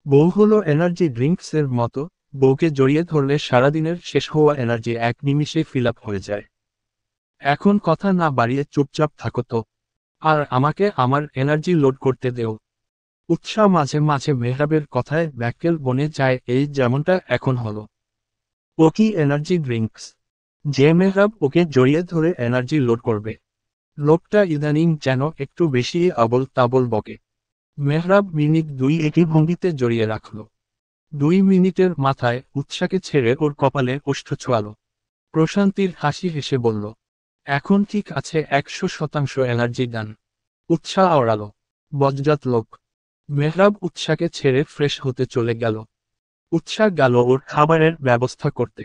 বউ হলো এনার্জি ড্রিঙ্কসের মতো, বউকে জড়িয়ে ধরলে সারাদিনের শেষ হওয়া এনার্জি এক নিমিষে ফিল আপ হয়ে যায়। এখন কথা না বাড়িয়ে চুপচাপ থাকো তো, আর আমাকে আমার এনার্জি লোড করতে দেও। উৎসাহ মাঝে মাঝে মেহরাবের কথায় ব্যাকেল বনে যায়, এই যেমনটা এখন হলো। ও কি এনার্জি ড্রিঙ্কস যে মেহরাব ওকে জড়িয়ে ধরে এনার্জি লোড করবে? লোকটা ইদানিং যেন একটু বেশি আবল তাবল বকে। মেহরাব মিনিট দুই একই ভঙ্গিতে জড়িয়ে রাখল। 2 মিনিটের মাথায় উৎসাকে ছেড়ে ওর কপালে ওষ্ঠ ছোঁয়াল। প্রশান্তির হাসি হেসে বলল, এখন ঠিক আছে, 100% এনার্জি ডান। উৎসাহ আওড়ালো, বজ্জাত লোক। মেহরাব উৎসাকে ছেড়ে ফ্রেশ হতে চলে গেল। উৎসাহ গেল ওর খাবারের ব্যবস্থা করতে।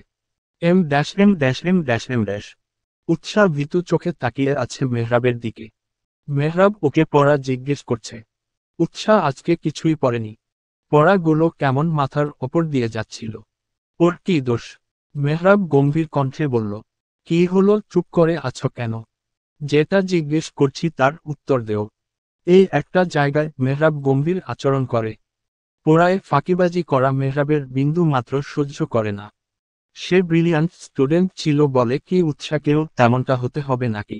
Em dash. উৎসাহ ভীতু চোখে তাকিয়ে আছে মেহরাবের দিকে। মেহরাব ওকে পড়া জিজ্ঞেস করছে। উৎসাহ আজকে কিছুই পড়েনি। পড়াগুলো কেমন মাথার ওপর দিয়ে যাচ্ছিল। ওর কি দোষ? মেহরাব গম্ভীর কণ্ঠে বলল, কি হলো, চুপ করে আছো কেন? যেটা জিজ্ঞেস করছি তার উত্তর দেও। এই একটা জায়গায় মেহরাব গম্ভীর আচরণ করে। পড়ায় ফাঁকিবাজি করা মেহরাবের বিন্দু মাত্র সহ্য করে না। সে ব্রিলিয়ান্ট স্টুডেন্ট ছিল বলে কি উৎসাহকেও তেমনটা হতে হবে নাকি?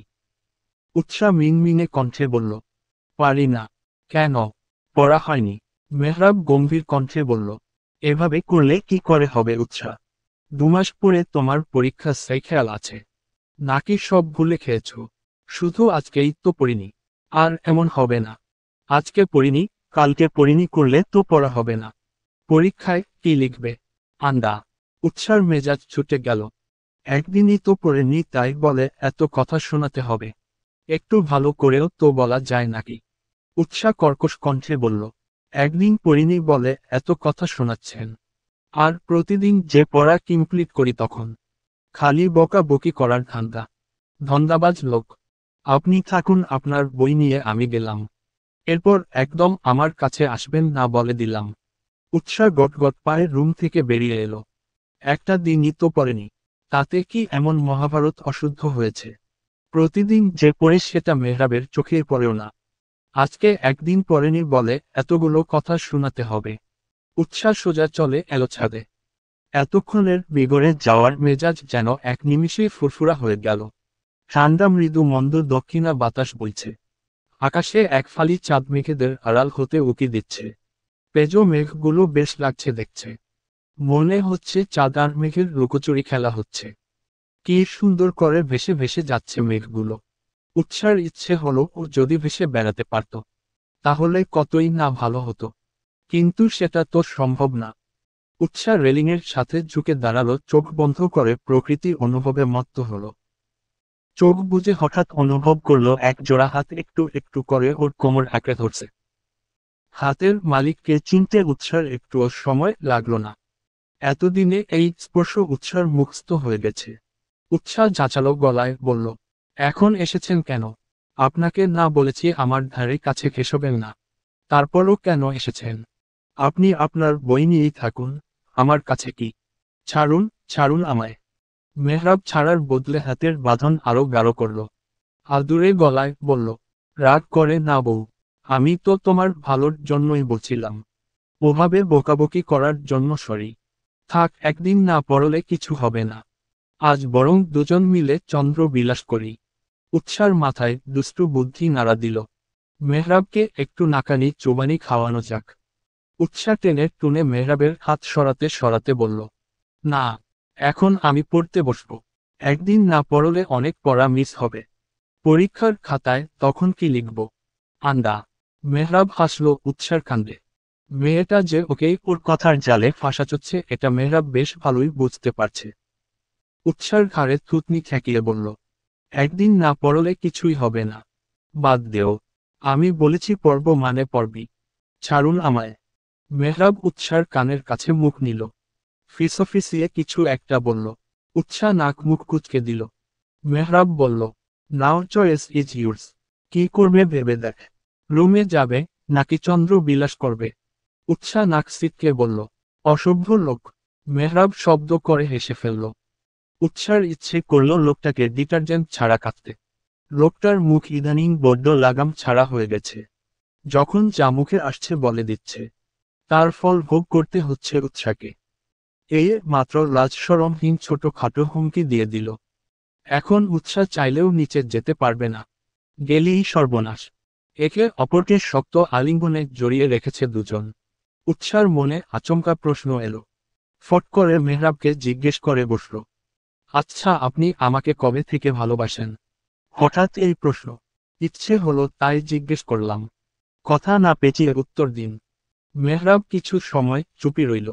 উৎসাহ মিনমিনে কণ্ঠে বলল, পারি না। কেন? পড়া হয়নি? মেহরাব গম্ভীর কণ্ঠে বলল, এভাবে করলে কি করে হবে উৎসাহ? 2 মাস পরে তোমার পরীক্ষা, সেই খেয়াল আছে নাকি সব ভুলে খেয়েছ? শুধু আজকেই তো পড়িনি। আর এমন হবে না। আজকে পড়িনি, কালকে পড়িনি করলে তো পড়া হবে না। পরীক্ষায় কি লিখবে? আন্ডা। উৎসার মেজাজ ছুটে গেল। একদিনই তো পড়েনি তাই বলে এত কথা শোনাতে হবে? একটু ভালো করেও তো বলা যায় নাকি? উৎসাহ কর্কশ কণ্ঠে বলল, একদিন পড়িনি বলে এত কথা শোনাচ্ছেন? আর প্রতিদিন যে পড়া কমপ্লিট করি তখন খালি বকা বকি করার ধান্দা। ধন্দাবাজ লোক। আপনি থাকুন আপনার বই নিয়ে, আমি গেলাম। এরপর একদম আমার কাছে আসবেন না বলে দিলাম। উৎসাহ গটগট পায়ে রুম থেকে বেরিয়ে এলো। একটা দিনই তো পড়েনি, তাতে কি এমন মহাভারত অশুদ্ধ হয়েছে? প্রতিদিন যে পড়ে সেটা মেহরাবের চোখে পড়েও না। আজকে একদিন পড়েনি বলে এতগুলো কথা শোনাতে হবে? উৎসাহ সোজা চলে এলো ছাদে। এতক্ষণের বিগড়ে যাওয়ার মেজাজ যেন এক নিমিষেই ফুরফুরা হয়ে গেল। ঠান্ডা মৃদু মন্দ দক্ষিণা বাতাস বইছে। আকাশে এক ফালি চাঁদ মেঘেদের আড়াল হতে উকি দিচ্ছে। পেজো মেঘগুলো বেশ লাগছে দেখছে। মনে হচ্ছে চাঁদ আর মেঘের লুকোচুরি খেলা হচ্ছে। কি সুন্দর করে ভেসে ভেসে যাচ্ছে মেঘগুলো। উৎসার ইচ্ছে হলো ও যদি ভেসে বেড়াতে পারত, তাহলে কতই না ভালো হতো। কিন্তু সেটা তো সম্ভব না। উৎসাহ রেলিংয়ের সাথে ঝুঁকে দাঁড়ালো, চোখ বন্ধ করে প্রকৃতি অনুভবে মত্ত হলো। চোখ বুজে হঠাৎ অনুভব করলো এক জোড়া হাত একটু একটু করে ওর কোমর আঁকড়ে ধরছে। হাতের মালিককে চিনতে উৎসার একটুও সময় লাগলো না। এতদিনে এই স্পর্শ উৎসার মুখস্থ হয়ে গেছে। উৎসাহ জাঁচালো গলায় বলল, এখন এসেছেন কেন? আপনাকে না বলেছি আমার ধারে কাছে ঘেঁষবেন না? তারপরও কেন এসেছেন? আপনি আপনার বই নিয়েই থাকুন, আমার কাছে কি? ছাড়ুন, ছাড়ুন আমায়। মেহরাব ছাড়ার বদলে হাতের বাঁধন আরো গাঢ় করল। আদুরে গলায় বলল, রাগ করে না বউ, আমি তো তোমার ভালোর জন্যই বলছিলাম। ওভাবে বকাবকি করার জন্য সরি। থাক, একদিন না পড়লে কিছু হবে না। আজ বরং দুজন মিলে চন্দ্র বিলাস করি। উৎসার মাথায় দুষ্টু বুদ্ধি নাড়া দিল। মেহরাবকে একটু নাকানি চোবানি খাওয়ানো যাক। উৎসাহ টেনে টুনে মেহরাবের হাত সরাতে সরাতে বলল, না, এখন আমি পড়তে বসব। একদিন না পড়লে অনেক পড়া মিস হবে। পরীক্ষার খাতায় তখন কি লিখব? আন্ডা। মেহরাব হাসল উৎসার কাণ্ডে। মেয়েটা যে ওকেই ওর কথার জালে ফাঁসাচ্ছে এটা মেহরাব বেশ ভালোই বুঝতে পারছে। উৎসার ঘাড়ে থুতনি ঠেকিয়ে বলল, একদিন না পড়লে কিছুই হবে না। বাদ দেও। আমি বলেছি পড়ব মানে পড়বি। ছাড়ুন আমায়। মেহরাব উৎসার কানের কাছে মুখ নিল। ফিসফিসিয়ে কিছু একটা বলল। উৎসাহ নাক মুখ কুচকে দিল। মেহরাব বলল, নাও চয়েস ইজ ইউর্স। কি করবে ভেবে দেখ। রুমে যাবে নাকি চন্দ্র বিলাস করবে? উৎসাহ নাক সিটকে বলল, অসভ্য লোক। মেহরাব শব্দ করে হেসে ফেলল। উৎসার ইচ্ছে করল লোকটাকে ডিটারজেন্ট ছাড়া কাটতে। লোকটার মুখ ইদানিং বড্ড লাগাম ছাড়া হয়ে গেছে। যখন যা মুখে আসছে বলে দিচ্ছে। তার ফল ভোগ করতে হচ্ছে উৎসাহকে। এই মাত্র লাজ-শরমহীন ছোটখাটো হুমকি দিয়ে দিল। এখন উৎসাহ চাইলেও নিচে যেতে পারবে না। গেলেই সর্বনাশ। একে অপরকে শক্ত আলিঙ্গনে জড়িয়ে রেখেছে দুজন। উৎসার মনে আচমকা প্রশ্ন এলো। ফট করে মেহরাবকে জিজ্ঞেস করে বসল, আচ্ছা, আপনি আমাকে কবে থেকে ভালোবাসেন? হঠাৎ এই প্রশ্ন। ইচ্ছে হলো তাই জিজ্ঞেস করলাম। কথা না পেঁচিয়ে উত্তর দিন। মেহরাব কিছু সময় চুপি রইল।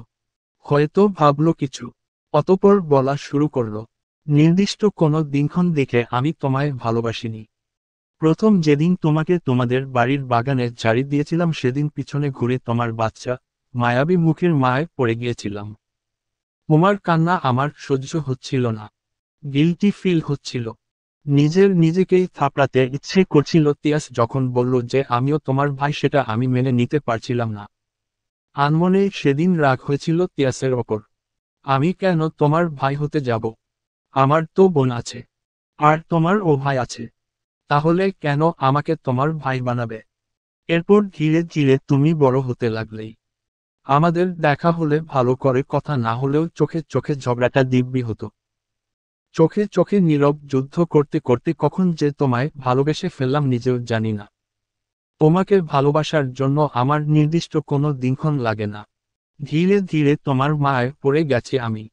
হয়তো ভাবল কিছু। অতঃপর বলা শুরু করল, নির্দিষ্ট কোনো দিনক্ষণ দেখে আমি তোমায় ভালোবাসিনি। প্রথম যেদিন তোমাকে তোমাদের বাড়ির বাগানে ঝাড়ি দিয়েছিলাম সেদিন পিছনে ঘুরে তোমার বাচ্চা মায়াবী মুখের মায় পড়ে গিয়েছিলাম। তোমার কান্না আমার সহ্য হচ্ছিল না। গিল্টি ফিল হচ্ছিল। নিজেকেই থাপড়াতে ইচ্ছে করছিল। তিয়াস যখন বলল যে আমিও তোমার ভাই সেটা আমি মেনে নিতে পারছিলাম না। আনমনে সেদিন রাগ হয়েছিল তিয়াসের ওপর। আমি কেন তোমার ভাই হতে যাব? আমার তো বোন আছে। আর তোমারও ভাই আছে। তাহলে কেন আমাকে তোমার ভাই বানাবে? এরপর ধীরে ধীরে তুমি বড় হতে লাগলেই আমাদের দেখা হলে ভালো করে কথা না হলেও চোখে চোখে ঝগড়াটা দিব্যি হতো। চোখে চোখে নীরব যুদ্ধ করতে করতে কখন যে তোমায় ভালোবেসে ফেললাম নিজেও জানি না। তোমাকে ভালোবাসার জন্য আমার নির্দিষ্ট কোনো দিনক্ষণ লাগে না। ধীরে ধীরে তোমার মায় পড়ে গেছি আমি।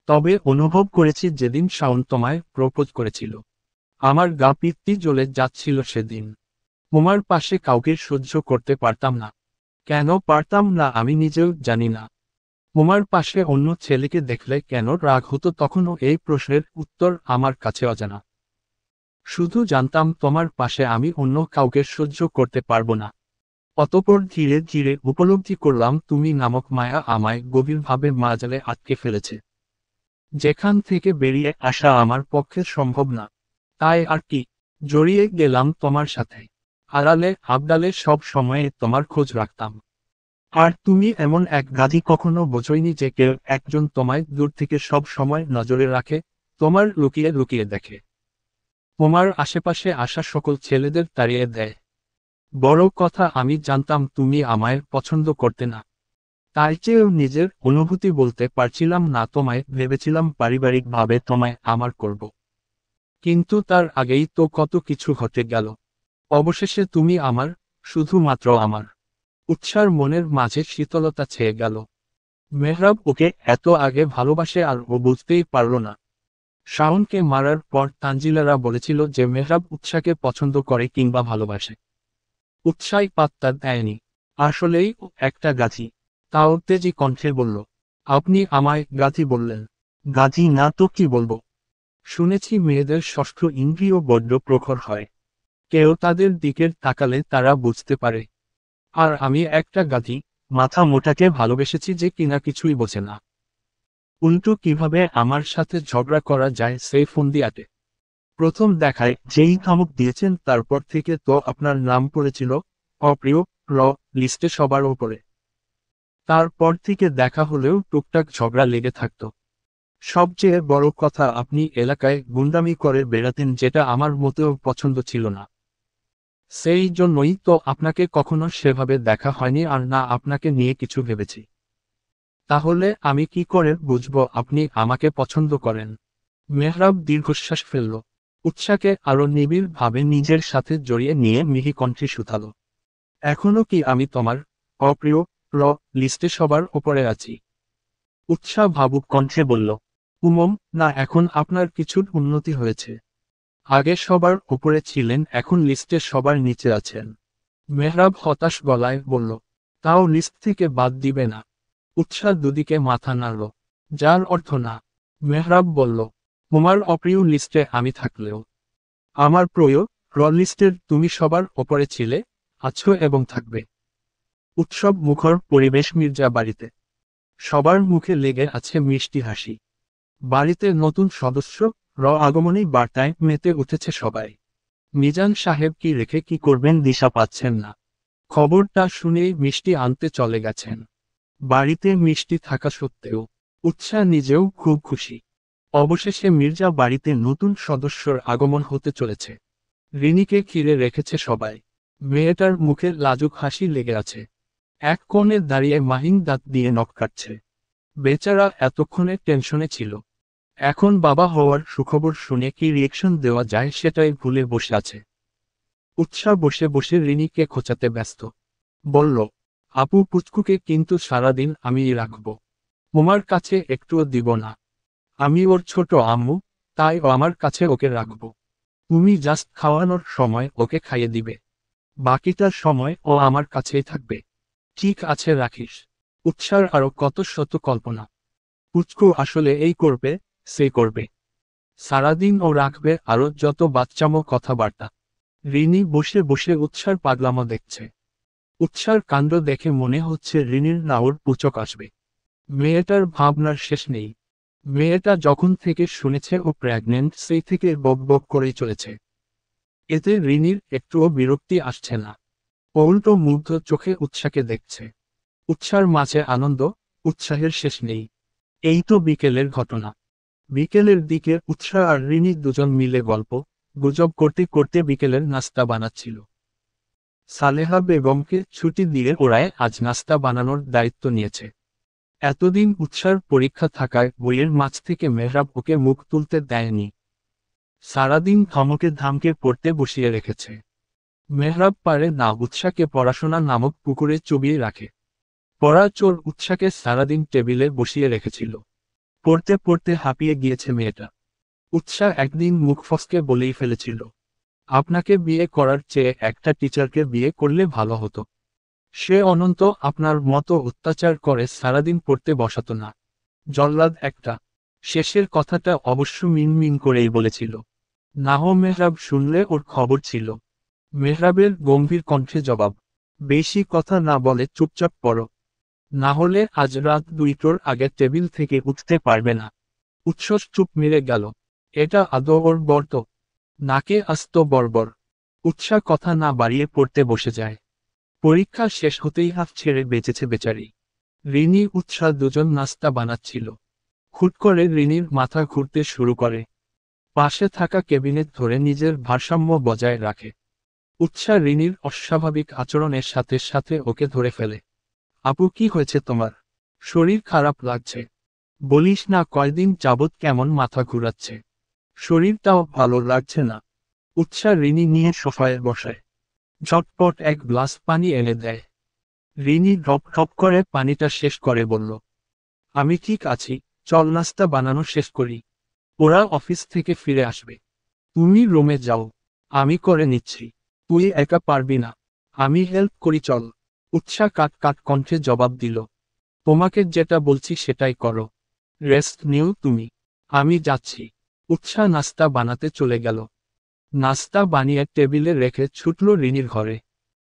তবে অনুভব করেছি যেদিন শাওন তোমায় প্রপোজ করেছিল। আমার গা পিত্তি জ্বলে যাচ্ছিল সেদিন। তোমার পাশে কাউকে সহ্য করতে পারতাম না। কেন পারতাম না আমি নিজেও জানি না। তোমার পাশে অন্য ছেলেকে দেখলে কেন রাগ হতো তখনও এই প্রশ্নের উত্তর আমার কাছে অজানা। শুধু জানতাম তোমার পাশে আমি অন্য কাউকে সহ্য করতে পারবো না। অতঃপর ধীরে ধীরে উপলব্ধি করলাম তুমি নামক মায়া আমায় গভীরভাবে মাজালে আটকে ফেলেছে। যেখান থেকে বেরিয়ে আসা আমার পক্ষে সম্ভব না। তাই আর কি, জড়িয়ে গেলাম তোমার সাথে। আড়ালে আবডালে সব সময়ে তোমার খোঁজ রাখতাম। আর তুমি এমন এক গাধি কখনো বোঝইনি যে কেউ একজন তোমায় দূর থেকে সব সময় নজরে রাখে, তোমার লুকিয়ে লুকিয়ে দেখে। তোমার আশেপাশে আসা সকল ছেলেদের তাড়িয়ে দেয়। বড় কথা আমি জানতাম তুমি আমায় পছন্দ করতে না। তাই চেয়েও নিজের অনুভূতি বলতে পারছিলাম না তোমায়। ভেবেছিলাম পারিবারিকভাবে তোমায় আমার করব। কিন্তু তার আগেই তো কত কিছু ঘটে গেল। অবশেষে তুমি আমার, শুধুমাত্র আমার। উৎসার মনের মাঝে শীতলতা ছেয়ে গেল। মেহরাব ওকে এত আগে ভালোবাসে আর ও বুঝতেই পারল না। শাওনকে মারার পর তানজিলারা বলেছিল যে মেহরাব উৎসাকে পছন্দ করে কিংবা ভালোবাসে। উৎসাই পাত্তা দেয়নি। আসলেই ও একটা গাধি। তাও তেজি কণ্ঠে বলল, আপনি আমায় গাধি বললেন? গাধি না তো কি বলবো? শুনেছি মেয়েদের ষষ্ঠ ইন্দ্রিয় বড্ড প্রখর হয়। কেউ তাদের দিকের তাকালে তারা বুঝতে পারে। আর আমি একটা গাধি, মাথা মোটাকে ভালোবেসেছি যে কিনা কিছুই বোঝে না। উল্টো কিভাবে আমার সাথে ঝগড়া করা যায় সেই ফন্দিয়াতে। প্রথম দেখায় যেই ধমক দিয়েছেন তারপর থেকে তো আপনার নাম পড়েছিল অপ্রিয় লিস্টে সবার ওপরে। তারপর থেকে দেখা হলেও টুকটাক ঝগড়া লেগে থাকতো। সবচেয়ে বড় কথা আপনি এলাকায় গুন্ডামি করে বেড়াতেন যেটা আমার মোটেও পছন্দ ছিল না। সেই জন্যই তো আপনাকে কখনো সেভাবে দেখা হয়নি আর না আপনাকে নিয়ে কিছু ভেবেছি। তাহলে আমি কি করে বুঝবো আপনি আমাকে পছন্দ করেন? মেহরাব দীর্ঘশ্বাস ফেলল। উৎসাকে আরো নিবিড়ভাবে নিজের সাথে জড়িয়ে নিয়ে মিহি কণ্ঠে শুধালো, এখনো কি আমি তোমার অপ্রিয় লিস্টে সবার ওপরে আছি? উৎসাহ ভাবুক কণ্ঠে বলল, না, এখন আপনার কিছুর উন্নতি হয়েছে। আগে সবার উপরে ছিলেন, এখন লিস্টে সবার নিচে আছেন। মেহরাব হতাশ গলায় বলল, তাও লিস্ট থেকে বাদ দিবে না? উৎসাহ দুদিকে মাথা নাড়ল, যার অর্থ না। মেহরাব বলল, তোমার অপ্রিয় লিস্টে আমি থাকলেও আমার প্রিয় লিস্টের তুমি সবার ওপরে ছিলে, আছো এবং থাকবে। উৎসব মুখর পরিবেশ মির্জা বাড়িতে। সবার মুখে লেগে আছে মিষ্টি হাসি। বাড়িতে নতুন সদস্য আগমনী বার্তায় মেতে উঠেছে সবাই। মিজান সাহেব কি রেখে কি করবেন দিশা পাচ্ছেন না। খবরটা শুনেই মিষ্টি আনতে চলে গেছেন। বাড়িতে মিষ্টি থাকা সত্ত্বেও উৎসাহ নিজেও খুব খুশি। অবশেষে মির্জা বাড়িতে নতুন সদস্যর আগমন হতে চলেছে। রিনিকে ঘিরে রেখেছে সবাই। মেয়েটার মুখে লাজুক হাসি লেগে আছে। এক কোণে দাঁড়িয়ে মাহিন দাঁত দিয়ে নখ কাটছে। বেচারা এতক্ষণে টেনশনে ছিল। এখন বাবা হওয়ার সুখবর শুনে কি রিয়েকশন দেওয়া যায় সেটাই ভুলে বসে আছে। উৎসাহ বসে বসে রিনিকে খোঁচাতে ব্যস্ত। বলল, আপু পুচকুকে কিন্তু সারাদিন আমিই রাখব। তোমার কাছে একটুও দিব না। আমি ওর ছোট আম্মু, তাই ও আমার কাছে ওকে রাখব। তুমি জাস্ট খাওয়ানোর সময় ওকে খাইয়ে দিবে। বাকিটার সময় ও আমার কাছেই থাকবে। ঠিক আছে রাখিস। উৎসার আরো কত শত কল্পনা। পুচকু আসলে এই করবে, সে করবে। সারাদিন ও রাখবে আরো যত বাচ্চামো কথাবার্তা। রিনি বসে বসে উৎসার পাগলামো দেখছে। উৎসার কাণ্ড দেখে মনে হচ্ছে রিনির নাওর পুচক আসবে। মেয়েটার ভাবনার শেষ নেই। মেয়েটা যখন থেকে শুনেছে ও প্রেগনেন্ট সেই থেকে বক বক করেই চলেছে। এতে রিনির একটুও বিরক্তি আসছে না। উল্টো মুগ্ধ চোখে উৎসাকে দেখছে। উৎসার মাঝে আনন্দ, উৎসাহের শেষ নেই। এই তো বিকেলের ঘটনা। বিকেলের দিকে উৎসাহ আর রিনি দুজন মিলে গল্প গুজব করতে করতে বিকেলের নাস্তা বানাচ্ছিল। সালেহা বেগমকে ছুটি দিয়ে ওরাই আজ নাস্তা বানানোর দায়িত্ব নিয়েছে। এতদিন উৎসার পরীক্ষা থাকায় বইয়ের মাঝ থেকে মেহরাব ওকে মুখ তুলতে দেয়নি। সারাদিন ধমকে ধামকে পড়তে বসিয়ে রেখেছে। মেহরাব পারে না উৎসাকে পড়াশোনা নামক পুকুরে চুবিয়ে রাখে। পড়া চোর উৎসাকে সারাদিন টেবিলে বসিয়ে রেখেছিল। পড়তে পড়তে হাঁপিয়ে গিয়েছে মেয়েটা। উৎসাহ একদিন মুখ ফসকে বলেই ফেলেছিল, আপনাকে বিয়ে করার চেয়ে একটা টিচারকে বিয়ে করলে ভালো হতো। সে অনন্ত আপনার মতো অত্যাচার করে সারাদিন পড়তে বসাতো না। জল্লাদ একটা। শেষের কথাটা অবশ্য মিনমিন করেই বলেছিল। নাহ মেহরাব শুনলে ওর খবর ছিল। মেহরাবের গম্ভীর কণ্ঠে জবাব, বেশি কথা না বলে চুপচাপ পড়ো, না হলে আজ রাত 2টোর আগে টেবিল থেকে উঠতে পারবে না। উচ্ছ্বাস চুপ মেরে গেল। এটা আদৌ ওর বর্ত? নাকে আস্ত বর্বর। উৎসাহ কথা না বাড়িয়ে পড়তে বসে যায়। পরীক্ষা শেষ হতেই হাফ ছেড়ে বেঁচেছে বেচারি। রিনি উৎসাহ দুজন নাস্তা বানাচ্ছিল। খুট করে রিনির মাথা ঘুরতে শুরু করে। পাশে থাকা ক্যাবিনেট ধরে নিজের ভারসাম্য বজায় রাখে। উৎসাহ রিনির অস্বাভাবিক আচরণের সাথে সাথে ওকে ধরে ফেলে। আপু কি হয়েছে তোমার? শরীর খারাপ লাগছে? বলিস না কয়দিন যাবৎ কেমন মাথা ঘুরাচ্ছে। শরীরটাও ভালো লাগছে না। উৎসাহ রিনি নিয়ে সোফায় বসায়। ঝটপট এক গ্লাস পানি এনে দেয়। রিনি ঢপ ঢপ করে পানিটা শেষ করে বলল, আমি ঠিক আছি, চল নাস্তা বানানো শেষ করি। ওরা অফিস থেকে ফিরে আসবে। তুমি রুমে যাও, আমি করে নিচ্ছি। তুই একা পারবি না, আমি হেল্প করি চল। উৎসাহ কাট কাট কণ্ঠে জবাব দিল, তোমাকে যেটা বলছি সেটাই করো। রেস্ট নিও তুমি, আমি যাচ্ছি। উৎসাহ নাস্তা বানাতে চলে গেল। নাস্তা বানিয়ে টেবিলে রেখে ছুটল রিনির ঘরে।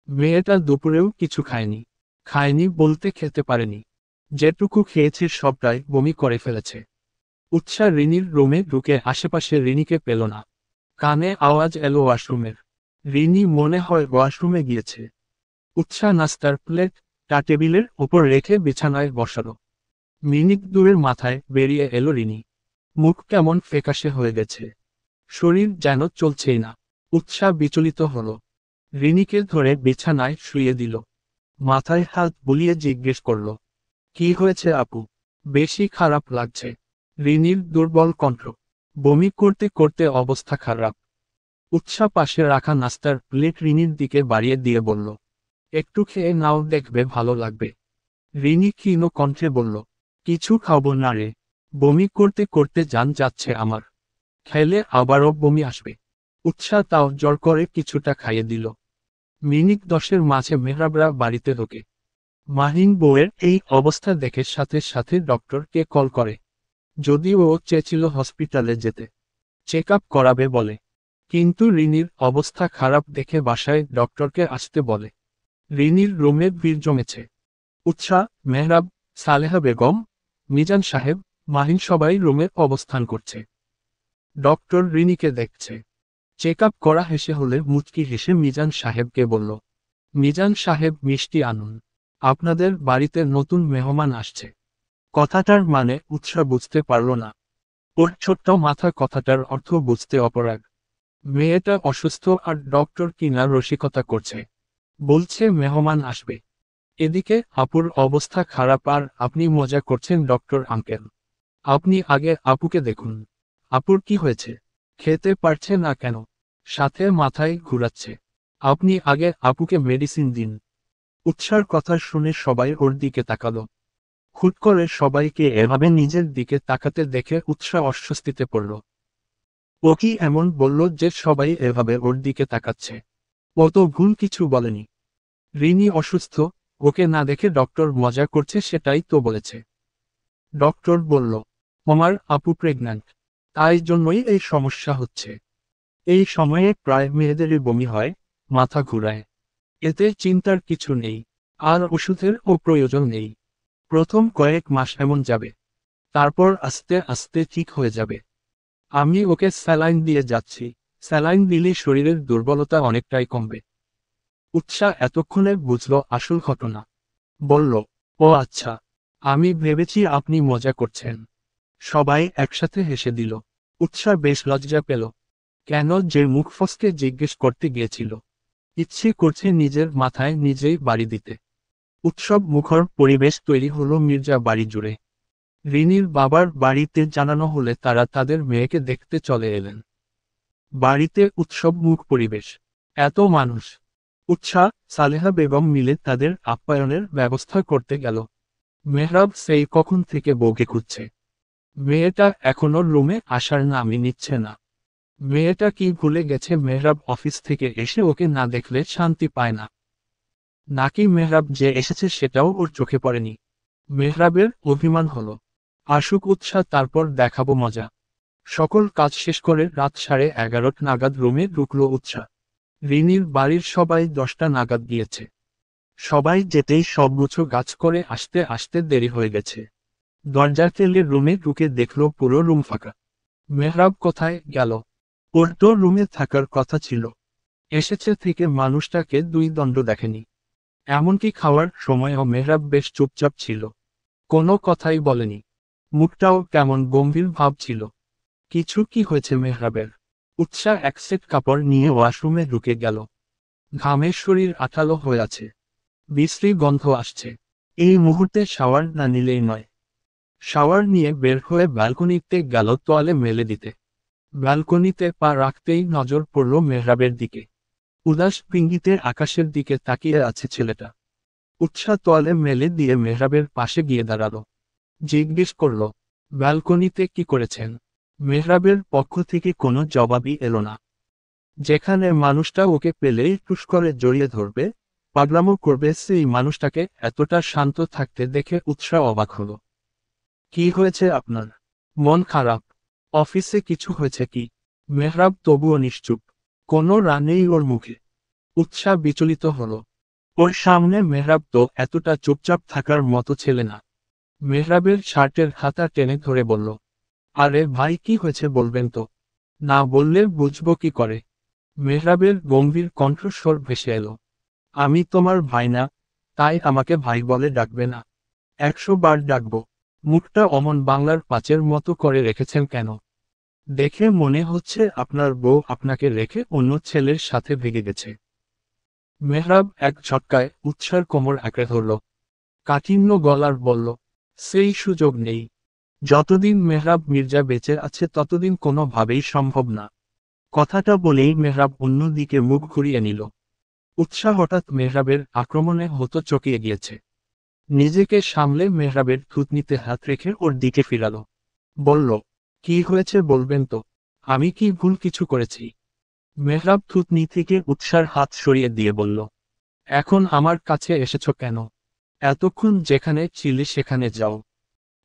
মেয়েটা দুপুরেও কিছু খায়নি। খায়নি বলতে খেতে পারেনি। যেটুকু খেয়েছে সবটাই বমি করে ফেলেছে। উৎসাহ রিনির রুমে ঢুকে আশেপাশে রিনিকে পেল না। কানে আওয়াজ এলো ওয়াশরুমের। রিনি মনে হয় ওয়াশরুমে গিয়েছে। উৎসাহ নাস্তার প্লেটটা টেবিলের ওপর রেখে বিছানায় বসালো। মিনিট দুয়ের মাথায় বেরিয়ে এলো রিনি। মুখ কেমন ফ্যাকাশে হয়ে গেছে। শরীর যেন চলছেই না। উৎসাহ বিচলিত হলো। রিনিকে ধরে বিছানায় শুইয়ে দিল। মাথায় হাত বুলিয়ে জিজ্ঞেস করল, কি হয়েছে আপু? বেশি খারাপ লাগছে। রিনির দুর্বল কণ্ঠ। বমি করতে করতে অবস্থা খারাপ। উৎসাহ পাশে রাখা নাস্তার প্লেট রিনির দিকে বাড়িয়ে দিয়ে বলল, একটু খেয়ে নাও দেখবে ভালো লাগবে। রিনি ক্ষীণ কণ্ঠে বলল, কিছু খাবো না রে। বমি করতে করতে জান যাচ্ছে আমার। খেলে আবারও বমি আসবে। উৎসাহ তাও জোর করে কিছুটা খাইয়ে দিল। মিনিট 10-এর মাঝে মেহরাবরা বাড়িতে ঢোকে। মাহিন বউয়ের এই অবস্থা দেখে সাথে সাথে ডক্টরকে কল করে। যদিও ও চেয়েছিল হসপিটালে যেতে, চেক আপ করাবে বলে, কিন্তু রিনির অবস্থা খারাপ দেখে বাসায় ডক্টরকে আসতে বলে। রিনির রুমে ভিড় জমেছে। উৎসাহ, মেহরাব, সালেহা বেগম, মিজান সাহেব, মাহিন সবাই রুমে অবস্থান করছে। ডক্টর রিনিকে দেখছে। চেক আপ করা হেসে হলে মুচকি হেসে মিজান সাহেবকে বলল, মিজান সাহেব মিষ্টি আনুন, আপনাদের বাড়িতে নতুন মেহমান আসছে। কথাটার মানে উৎসাহ বুঝতে পারল না। ওর ছোট্ট মাথা কথাটার অর্থ বুঝতে অপরাগ। মেয়েটা অসুস্থ আর ডক্টর কিনা রসিকতা করছে, বলছে মেহমান আসবে। এদিকে আপুর অবস্থা খারাপ আর আপনি মজা করছেন ডক্টর আঙ্কেল। আপনি আগে আপুকে দেখুন। আপুর কি হয়েছে? খেতে পারছে না কেন? সাথে মাথায় ঘুরাচ্ছে। আপনি আগে আপুকে মেডিসিন দিন। উৎসার কথা শুনে সবাই ওর দিকে তাকালো। খুট করে সবাইকে এভাবে নিজের দিকে তাকাতে দেখে উৎসাহ অস্বস্তিতে পড়ল। ও কি এমন বলল যে সবাই এভাবে ওর দিকে তাকাচ্ছে? ও তো ভুল কিছু বলেনি। রিনি অসুস্থ, ওকে না দেখে ডক্টর মজা করছে সেটাই তো বলেছে। ডক্টর বলল, আমার আপু প্রেগন্যান্ট। তাই জন্যই এই সমস্যা হচ্ছে। এই সময়ে প্রায় মেয়েদেরই বমি হয়, মাথা ঘুরায়। এতে চিন্তার কিছু নেই, আর ওষুধের ও প্রয়োজন নেই। প্রথম কয়েক মাস এমন যাবে, তারপর আস্তে আস্তে ঠিক হয়ে যাবে। আমি ওকে স্যালাইন দিয়ে যাচ্ছি, স্যালাইন দিলে শরীরের দুর্বলতা অনেকটাই কমবে। উৎসাহ এতক্ষণে বুঝল আসল ঘটনা। বলল, ও আচ্ছা, আমি ভেবেছি আপনি মজা করছেন। সবাই একসাথে হেসে দিল। উৎসাহ বেশ লজ্জা পেল। কেন যে মুখ ফসকে জিজ্ঞেস করতে গিয়েছিল। ইচ্ছে করছে নিজের মাথায় নিজেই বাড়ি দিতে। উৎসব মুখর পরিবেশ তৈরি হলো মির্জা বাড়ি জুড়ে। রিনির বাবার বাড়িতে জানানো হলে তারা তাদের মেয়েকে দেখতে চলে এলেন। বাড়িতে উৎসব মুখ পরিবেশ। এত মানুষ। উৎসাহ, সালেহা বেগম মিলে তাদের আপ্যায়নের ব্যবস্থা করতে গেল। মেহরাব সেই কখন থেকে বউকে খুঁজছে। মেয়েটা এখনো রুমে আসার নামই নিচ্ছে না। মেয়েটা কি ভুলে গেছে মেহরাব অফিস থেকে এসে ওকে না দেখলে শান্তি পায় না? নাকি মেহরাব যে এসেছে সেটাও ওর চোখে পড়েনি? মেহরাবের অভিমান হলো। আসুক উৎসাহ, তারপর দেখাবো মজা। সকল কাজ শেষ করে রাত 11:30 নাগাদ রুমে ঢুকলো উৎসাহ। রিনির বাড়ির সবাই 10টা নাগাদ গিয়েছে। সবাই যেতেই সবগুছো গাছ করে আসতে আসতে দেরি হয়ে গেছে। দরজা ঠেলে রুমে ঢুকে দেখলো পুরো রুম ফাঁকা। মেহরাব কোথায় গেল? ওর তো রুমে থাকার কথা ছিল। এসেছে থেকে মানুষটাকে 2 দণ্ড দেখেনি। এমনকি খাওয়ার সময়ও মেহরাব বেশ চুপচাপ ছিল। কোনো কথাই বলেনি। মুখটাও কেমন গম্ভীর ভাব ছিল। কিছু কি হয়েছে মেহরাবের? উৎসাহ এক সেট কাপড় নিয়ে ওয়াশরুমে ঢুকে গেল। ঘামে শরীর আঠালো হয়ে আছে। বিশ্রী গন্ধ আসছে। এই মুহূর্তে শাওয়ার না নিলেই নয়। শাওয়ার নিয়ে বের হয়ে ব্যালকনিতে গেল তোয়ালে মেলে দিতে। ব্যালকনিতে পা রাখতেই নজর পড়ল মেহরাবের দিকে। উদাস ভঙ্গিতে আকাশের দিকে তাকিয়ে আছে ছেলেটা। উৎসাহ তোয়ালে মেলে দিয়ে মেহরাবের পাশে গিয়ে দাঁড়ালো। জিজ্ঞেস করল, ব্যালকনিতে কি করেছেন? মেহরাবের পক্ষ থেকে কোনো জবাবই এলো না। যেখানে মানুষটা ওকে পেলেই টুস করে জড়িয়ে ধরবে, পাগলামো করবে, সেই মানুষটাকে এতটা শান্ত থাকতে দেখে উৎসাহ অবাক হলো। কি হয়েছে আপনার? মন খারাপ? অফিসে কিছু হয়েছে কি? মেহরাব তবুও নিশ্চুপ। কোনো রানেই ওর মুখে। উৎসাহ বিচলিত হলো। ওর সামনে মেহরাব তো এতটা চুপচাপ থাকার মতো ছেলে না। মেহরাবের শার্টের হাতা টেনে ধরে বলল, আরে ভাই, কি হয়েছে বলবেন তো? না বললে বুঝবো কি করে? মেহরাবের গম্ভীর কণ্ঠস্বর ভেসে এলো, আমি তোমার ভাই না, তাই আমাকে ভাই বলে ডাকবে না। 100 বার ডাকবো। মুখটা অমন বাংলার পাঁচের মতো করে রেখেছেন কেন? দেখে মনে হচ্ছে আপনার বউ আপনাকে রেখে অন্য ছেলের সাথে ভেগে গেছে। মেহরাব এক ঝটকায় উৎসার কোমর আঁকড়ে ধরল। কাঠিন্য গলার বলল, সেই সুযোগ নেই। যতদিন মেহরাব মির্জা বেঁচে আছে ততদিন কোনোভাবেই সম্ভব না। কথাটা বলেই মেহরাব অন্যদিকে মুখ ঘুরিয়ে নিল। উৎসাহ হঠাৎ মেহরাবের আক্রমণে হতচকিয়ে গিয়েছে। নিজেকে সামলে মেহরাবের থুতনিতে হাত রেখে ওর দিকে ফিরালো। বলল, কি হয়েছে বলবেন তো? আমি কি ভুল কিছু করেছি? মেহরাব থুতনি থেকে উৎসার হাত সরিয়ে দিয়ে বলল, এখন আমার কাছে এসেছ কেন? এতক্ষণ যেখানে ছিলে সেখানে যাও।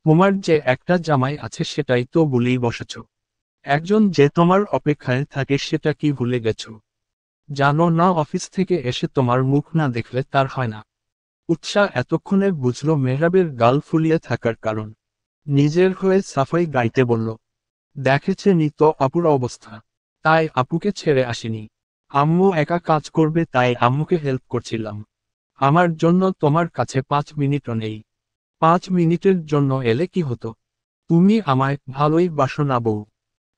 তোমার যে একটা জামাই আছে সেটাই তো ভুলেই বসেছ। একজন যে তোমার অপেক্ষায় থাকে সেটা কি ভুলে গেছ? জানো না অফিস থেকে এসে তোমার মুখ না দেখলে তার হয় না। উৎসাহ এতক্ষণে বুঝল মেহরাবের গাল ফুলিয়ে থাকার কারণ। নিজের হয়ে সাফাই গাইতে বলল, দেখেছে নি তো আপুর অবস্থা, তাই আপুকে ছেড়ে আসিনি। আম্মু একা কাজ করবে তাই আম্মুকে হেল্প করছিলাম। আমার জন্য তোমার কাছে 5 মিনিটও নেই। 5 মিনিটের জন্য এলে কি হতো? তুমি আমায় ভালোই বাসো না বউ?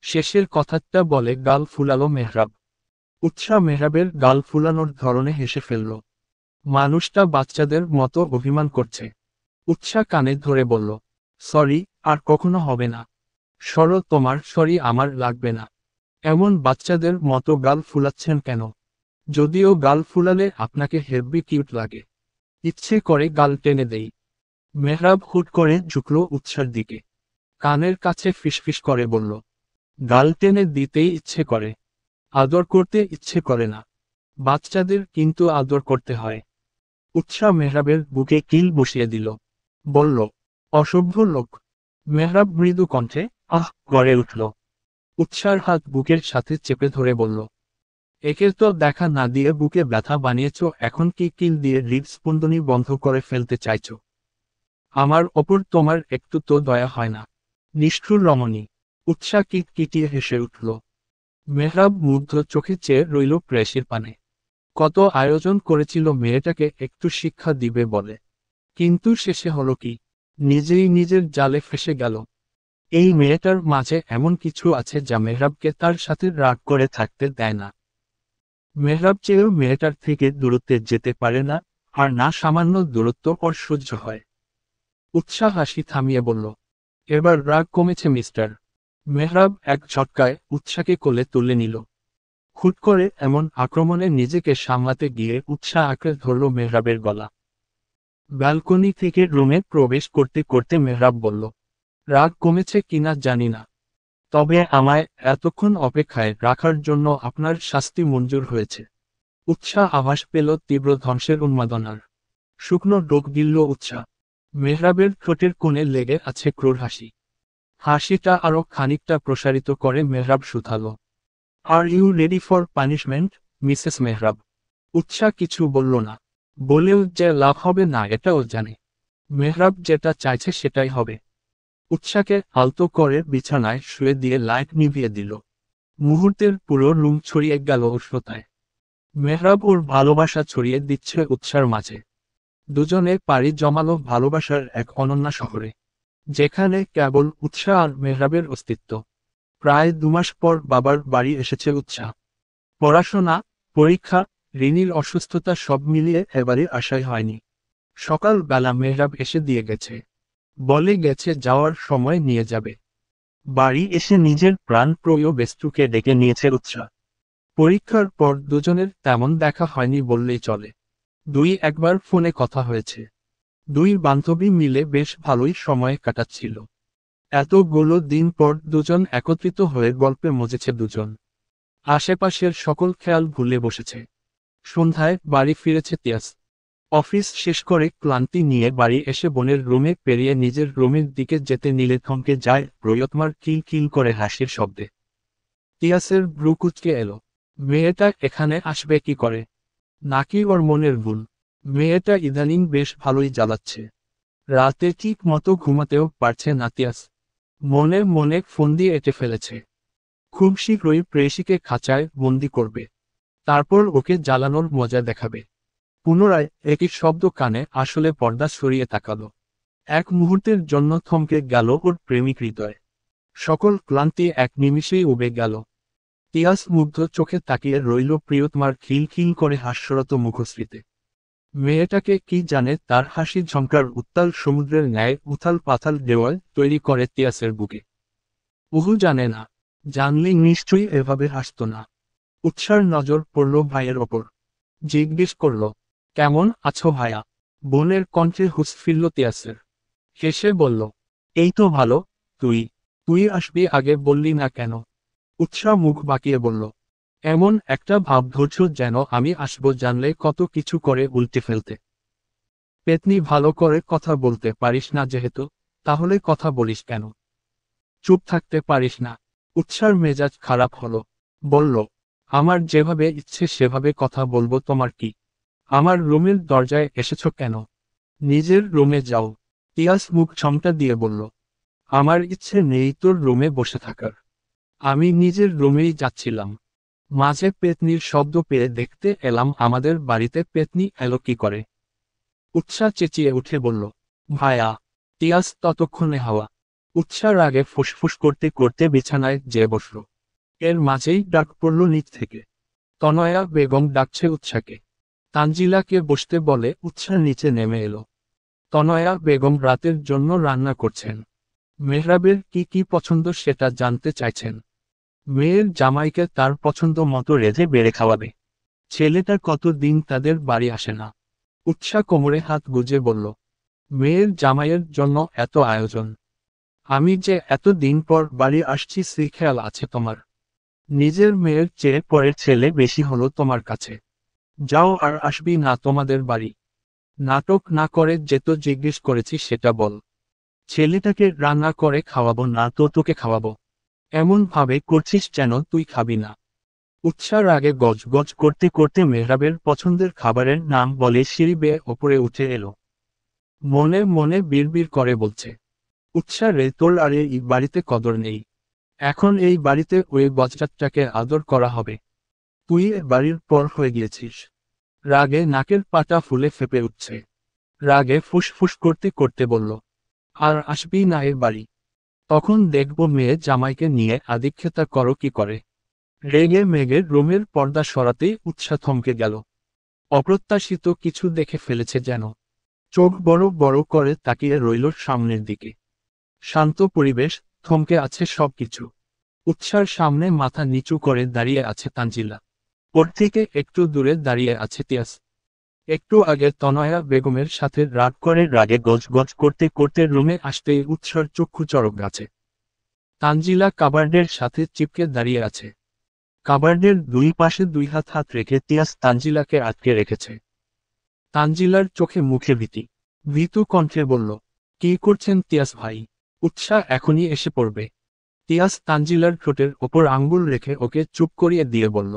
শেষের কথাটা বলে গাল ফুলালো মেহরাব। উৎসাহ মেহরাবের গাল ফুলানোর ধরনে হেসে ফেলল। মানুষটা বাচ্চাদের মতো অভিমান করছে। উৎসাহ কানে ধরে বলল, সরি, আর কখনো হবে না। সরো, তোমার সরি আমার লাগবে না। এমন বাচ্চাদের মতো গাল ফুলাচ্ছেন কেন? যদিও গাল ফুলালে আপনাকে হেব্বি কিউট লাগে। ইচ্ছে করে গাল টেনে দেই। মেহরাব হুট করে ঝুঁকল উৎসার দিকে। কানের কাছে ফিসফিস করে বলল, গাল টেনে দিতেই ইচ্ছে করে, আদর করতে ইচ্ছে করে না। বাচ্চাদের কিন্তু আদর করতে হয়। উৎসাহ মেহরাবের বুকে কিল বসিয়ে দিল। বলল, অসভ্য লোক। মেহরাব মৃদু কণ্ঠে আহ গড়ে উঠল। উৎসার হাত বুকের সাথে চেপে ধরে বলল, একে তো দেখা না দিয়ে বুকে ব্যথা বানিয়েছ, এখন কি কিল দিয়ে হৃদস্পন্দনী বন্ধ করে ফেলতে চাইছ? আমার ওপর তোমার একটু তো দয়া হয় না? নিষ্ঠুর রমণী। উৎসাহ কিটিয়ে হেসে উঠল। মেহরাব মুগ্ধ চোখে চেয়ে রইল প্রেয়সীর পানে। কত আয়োজন করেছিল মেয়েটাকে একটু শিক্ষা দিবে বলে, কিন্তু শেষে হলো কি? নিজেই নিজের জালে ফেসে গেল। এই মেয়েটার মাঝে এমন কিছু আছে যা মেহরাবকে তার সাথে রাগ করে থাকতে দেয় না। মেহরাব চেয়েও মেয়েটার থেকে দূরত্বে যেতে পারে না, আর না সামান্য দূরত্ব ওর সহ্য হয়। উৎসাহ হাসি থামিয়ে বলল, এবার রাগ কমেছে মিস্টার। মেহরাব এক ঝটকায় উৎসাহকে কোলে তুলে নিল। হুট করে এমন আক্রমণে নিজেকে সামলাতে গিয়ে উৎসাহ আঁকড়ে ধরল মেহরাবের গলা। ব্যালকনি থেকে রুমে প্রবেশ করতে করতে মেহরাব বলল, রাগ কমেছে কিনা জানি না, তবে আমায় এতক্ষণ অপেক্ষায় রাখার জন্য আপনার শাস্তি মঞ্জুর হয়েছে। উৎসাহ আভাস পেল তীব্র ধ্বংসের উন্মাদনার। শুকনো ডোক গিলল উৎসাহ। মেহরাবের ঠোঁটের কোণে লেগে আছে ক্রূর হাসি। হাসিটা আরো খানিকটা প্রসারিত করে মেহরাব শুধাল, are you ready for punishment, Mrs Mehrab? উৎসাহ কিছু বলল না। বলেও যে লাভ হবে না এটাও জানে। মেহরাব যেটা চাইছে সেটাই হবে। উৎসাহকে আলতো করে বিছানায় শুয়ে দিয়ে লাইট নিভিয়ে দিল। মুহূর্তের পুরো রুম ছড়িয়ে গেল উষ্ণতায়। মেহরাব ওর ভালোবাসা ছড়িয়ে দিচ্ছে উৎসার মাঝে। দুজনে পাড়ি জমালো ভালোবাসার এক অনন্য শহরে, যেখানে কেবল উৎসাহ আর মেহরাবের অস্তিত্ব। প্রায় 2 মাস পর বাবার বাড়ি এসেছে উৎসাহ। পড়াশোনা, পরীক্ষা, রিনির অসুস্থতা সব মিলিয়ে এবারে আশাই হয়নি। সকাল বেলা মেহরাব এসে দিয়ে গেছে, বলে গেছে যাওয়ার সময় নিয়ে যাবে। বাড়ি এসে নিজের প্রাণপ্রিয় বেস্তুকে ডেকে নিয়েছে উৎসাহ। পরীক্ষার পর দুজনের তেমন দেখা হয়নি বললেই চলে। 2-1বার ফোনে কথা হয়েছে। 2 বান্ধবী মিলে বেশ ভালোই সময় কাটাচ্ছিল। এতগুলো দিন পর দুজন একত্রিত হয়ে গল্পে মজেছে দুজন। আশেপাশের সকল খেয়াল ভুলে বসেছে। সন্ধ্যায় বাড়ি ফিরেছে তিয়াস। অফিস শেষ করে ক্লান্তি নিয়ে বাড়ি এসে বোনের রুমে পেরিয়ে নিজের রুমের দিকে যেতে নিলে থমকে যায় প্রয়তমার কিল কিল করে হাসির শব্দে। তিয়াসের ভ্রু কুঁচকে এলো। মেয়েটা এখানে আসবে কি করে? নাকি ওর মনের ভুল? মেয়েটা ইদানিং বেশ ভালোই জ্বালাচ্ছে। রাতে ঠিক মতো ঘুমাতেও পারছে না তিয়াস। মনে মনে ফোন দিয়ে এঁটে ফেলেছে। খুব শীঘ্রই প্রেয়সীকে খাঁচায় বন্দি করবে। তারপর ওকে জ্বালানোর মজা দেখাবে। পুনরায় একই শব্দ কানে আসলে পর্দা সরিয়ে তাকালো। এক মুহূর্তের জন্য থমকে গেল ওর প্রেমিক হৃদয়। সকল ক্লান্তি এক নিমিষেই উবে গেল। তিয়াস মুগ্ধ চোখে তাকিয়ে রইল প্রিয়তমার খিল খিল করে হাস্যরত মুখশ্রীতে। মেয়েটাকে কি জানে তার হাসি ঝঙ্কার উত্তাল সমুদ্রের ন্যায় উথাল পাথাল দেওয়াল তৈরি করে তিয়াসের বুকে। উহু জানে না, জানলেই নিশ্চয়ই এভাবে হাসত না। উৎসার নজর পড়ল ভাইয়ের ওপর। জিজ্ঞেস করল, কেমন আছো ভাইয়া? বোনের কণ্ঠে হুঁশ ফিরল তিয়াসের। হেসে বলল, এই তো ভালো। তুই তুই আসবি আগে বললি না কেন? উৎসাহ মুখ বাঁকিয়ে বলল, এমন একটা ভাব ধরছ যেন আমি আসবো জানলে কত কিছু করে উল্টে ফেলতে। পেতনি, ভালো করে কথা বলতে পারিস না যেহেতু, তাহলে কথা বলিস কেন? চুপ থাকতে পারিস না? উৎসার মেজাজ খারাপ হলো। বলল, আমার যেভাবে ইচ্ছে সেভাবে কথা বলবো, তোমার কি? আমার রুমের দরজায় এসেছ কেন? নিজের রুমে যাও। তিয়াস মুখ ছমটা দিয়ে বলল, আমার ইচ্ছে নেই তোর রুমে বসে থাকার। আমি নিজের রুমেই যাচ্ছিলাম। মাঝে পেতনির শব্দ পেয়ে দেখতে এলাম আমাদের বাড়িতে পেতনি এলো কি করে। উৎসাহ চেঁচিয়ে উঠে বলল, ভায়া। তিয়াস ততক্ষণে হাওয়া। উৎসার আগে ফুসফুস করতে করতে বিছানায় যেয়ে বসল। এর মাঝেই ডাক পড়ল নিচ থেকে। তনয়া বেগম ডাকছে উৎসাকে। তানজিলাকে বসতে বলে উৎসাহ নিচে নেমে এলো। তনয়া বেগম রাতের জন্য রান্না করছেন। মেহরাবের কি কি পছন্দ সেটা জানতে চাইছেন। মেয়ের জামাইকে তার পছন্দ মতো রেঁধে বেড়ে খাওয়াবে। ছেলেটা কতদিন তাদের বাড়ি আসে না। উৎসাহ কোমরে হাত গুজে বলল, মেয়ের জামাইয়ের জন্য এত আয়োজন। আমি যে এত দিন পর বাড়ি আসছি সে খেয়াল আছে তোমার? নিজের মেয়ের চেয়ে পরের ছেলে বেশি হলো তোমার কাছে। যাও আর আসবি না তোমাদের বাড়ি। নাটক না করে যেত জিজ্ঞেস করেছি সেটা বল। ছেলেটাকে রান্না করে খাওয়াবো না তো তোকে খাওয়াবো? এমন ভাবে করছিস যেন তুই খাবি না। উৎসার আগে গজ গজ করতে করতে মেহরাবের পছন্দের খাবারের নাম বলে সিঁড়ি বেয়ে ওপরে উঠে এলো। মনে মনে বিড়বিড় করে বলছে, উৎসা রে, তোর আর এই বাড়িতে কদর নেই। এখন এই বাড়িতে ওই বজ্জাতটাকে আদর করা হবে। তুই এ বাড়ির পর হয়ে গিয়েছিস। রাগে নাকের পাটা ফুলে ফেপে উঠছে। রাগে ফুসফুস করতে করতে বলল, আর আসবি না এ বাড়ি। তখন দেখব মেয়ে জামাইকে নিয়ে আদিক্ষেতা করো কি করে। রেগে মেগে রুমের পর্দা সরাতেই উৎসাহ থমকে গেল। অপ্রত্যাশিত কিছু দেখে ফেলেছে যেন। চোখ বড় বড় করে তাকিয়ে রইল সামনের দিকে। শান্ত পরিবেশ, থমকে আছে সবকিছু। উৎসার সামনে মাথা নিচু করে দাঁড়িয়ে আছে তানজিলা। ওর থেকে একটু দূরে দাঁড়িয়ে আছে তিয়াস। একটু আগে তনয়া বেগমের সাথে রাগ করে রাগে গজ গজ করতে করতে রুমে আসতেই উৎসার চক্ষু চড়ক গাছে। তানজিলা কাবার্ডের সাথে চিপকে দাঁড়িয়ে আছে। কাবার্ডের দুই পাশে দুই হাত হাত রেখে তিয়াস তানজিলাকে আটকে রেখেছে। তানজিলার চোখে মুখে ভীতি। ভীতু কণ্ঠে বলল, কি করছেন তিয়াস ভাই? উৎসাহ এখনই এসে পড়বে। তিয়াস তানজিলার ঠোঁটের ওপর আঙ্গুল রেখে ওকে চুপ করিয়ে দিয়ে বলল,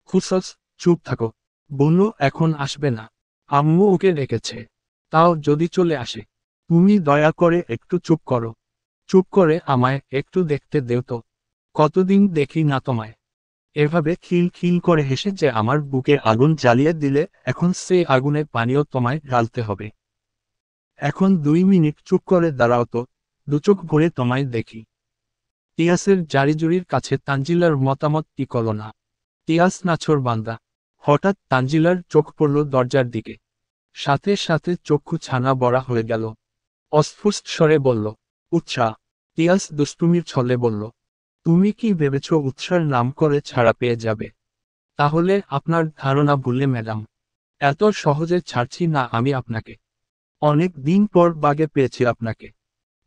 খুসস, চুপ থাকো। বনু এখন আসবে না। আম্মু ওকে রেখেছে। তাও যদি চলে আসে, তুমি দয়া করে একটু চুপ করো। চুপ করে আমায় একটু দেখতে দেও তো। কতদিন দেখি না তোমায়। এভাবে খিল খিল করে হেসে যে আমার বুকে আগুন জ্বালিয়ে দিলে, এখন সেই আগুনে পানিও তোমায় ঢালতে হবে। এখন 2 মিনিট চুপ করে দাঁড়াও তো, দুচোখ ভরে তোমায় দেখি। তিয়াসের জারিজুরির কাছে তানজিলার মতামত টিকল না। তিয়াস নাছোড় বান্দা। হঠাৎ তানজিলার চোখ পড়ল দরজার দিকে। সাথে সাথে চক্ষু ছানা বড়া হয়ে গেল। অস্ফুট স্বরে বলল, উৎসাহ। তিয়াস দুষ্টুমির ছলে বলল, তুমি কি ভেবেছ উৎসার নাম করে ছাড়া পেয়ে যাবে? তাহলে আপনার ধারণা ভুলে ম্যাডাম। এত সহজে ছাড়ছি না আমি আপনাকে। অনেক দিন পর বাগে পেয়েছি আপনাকে।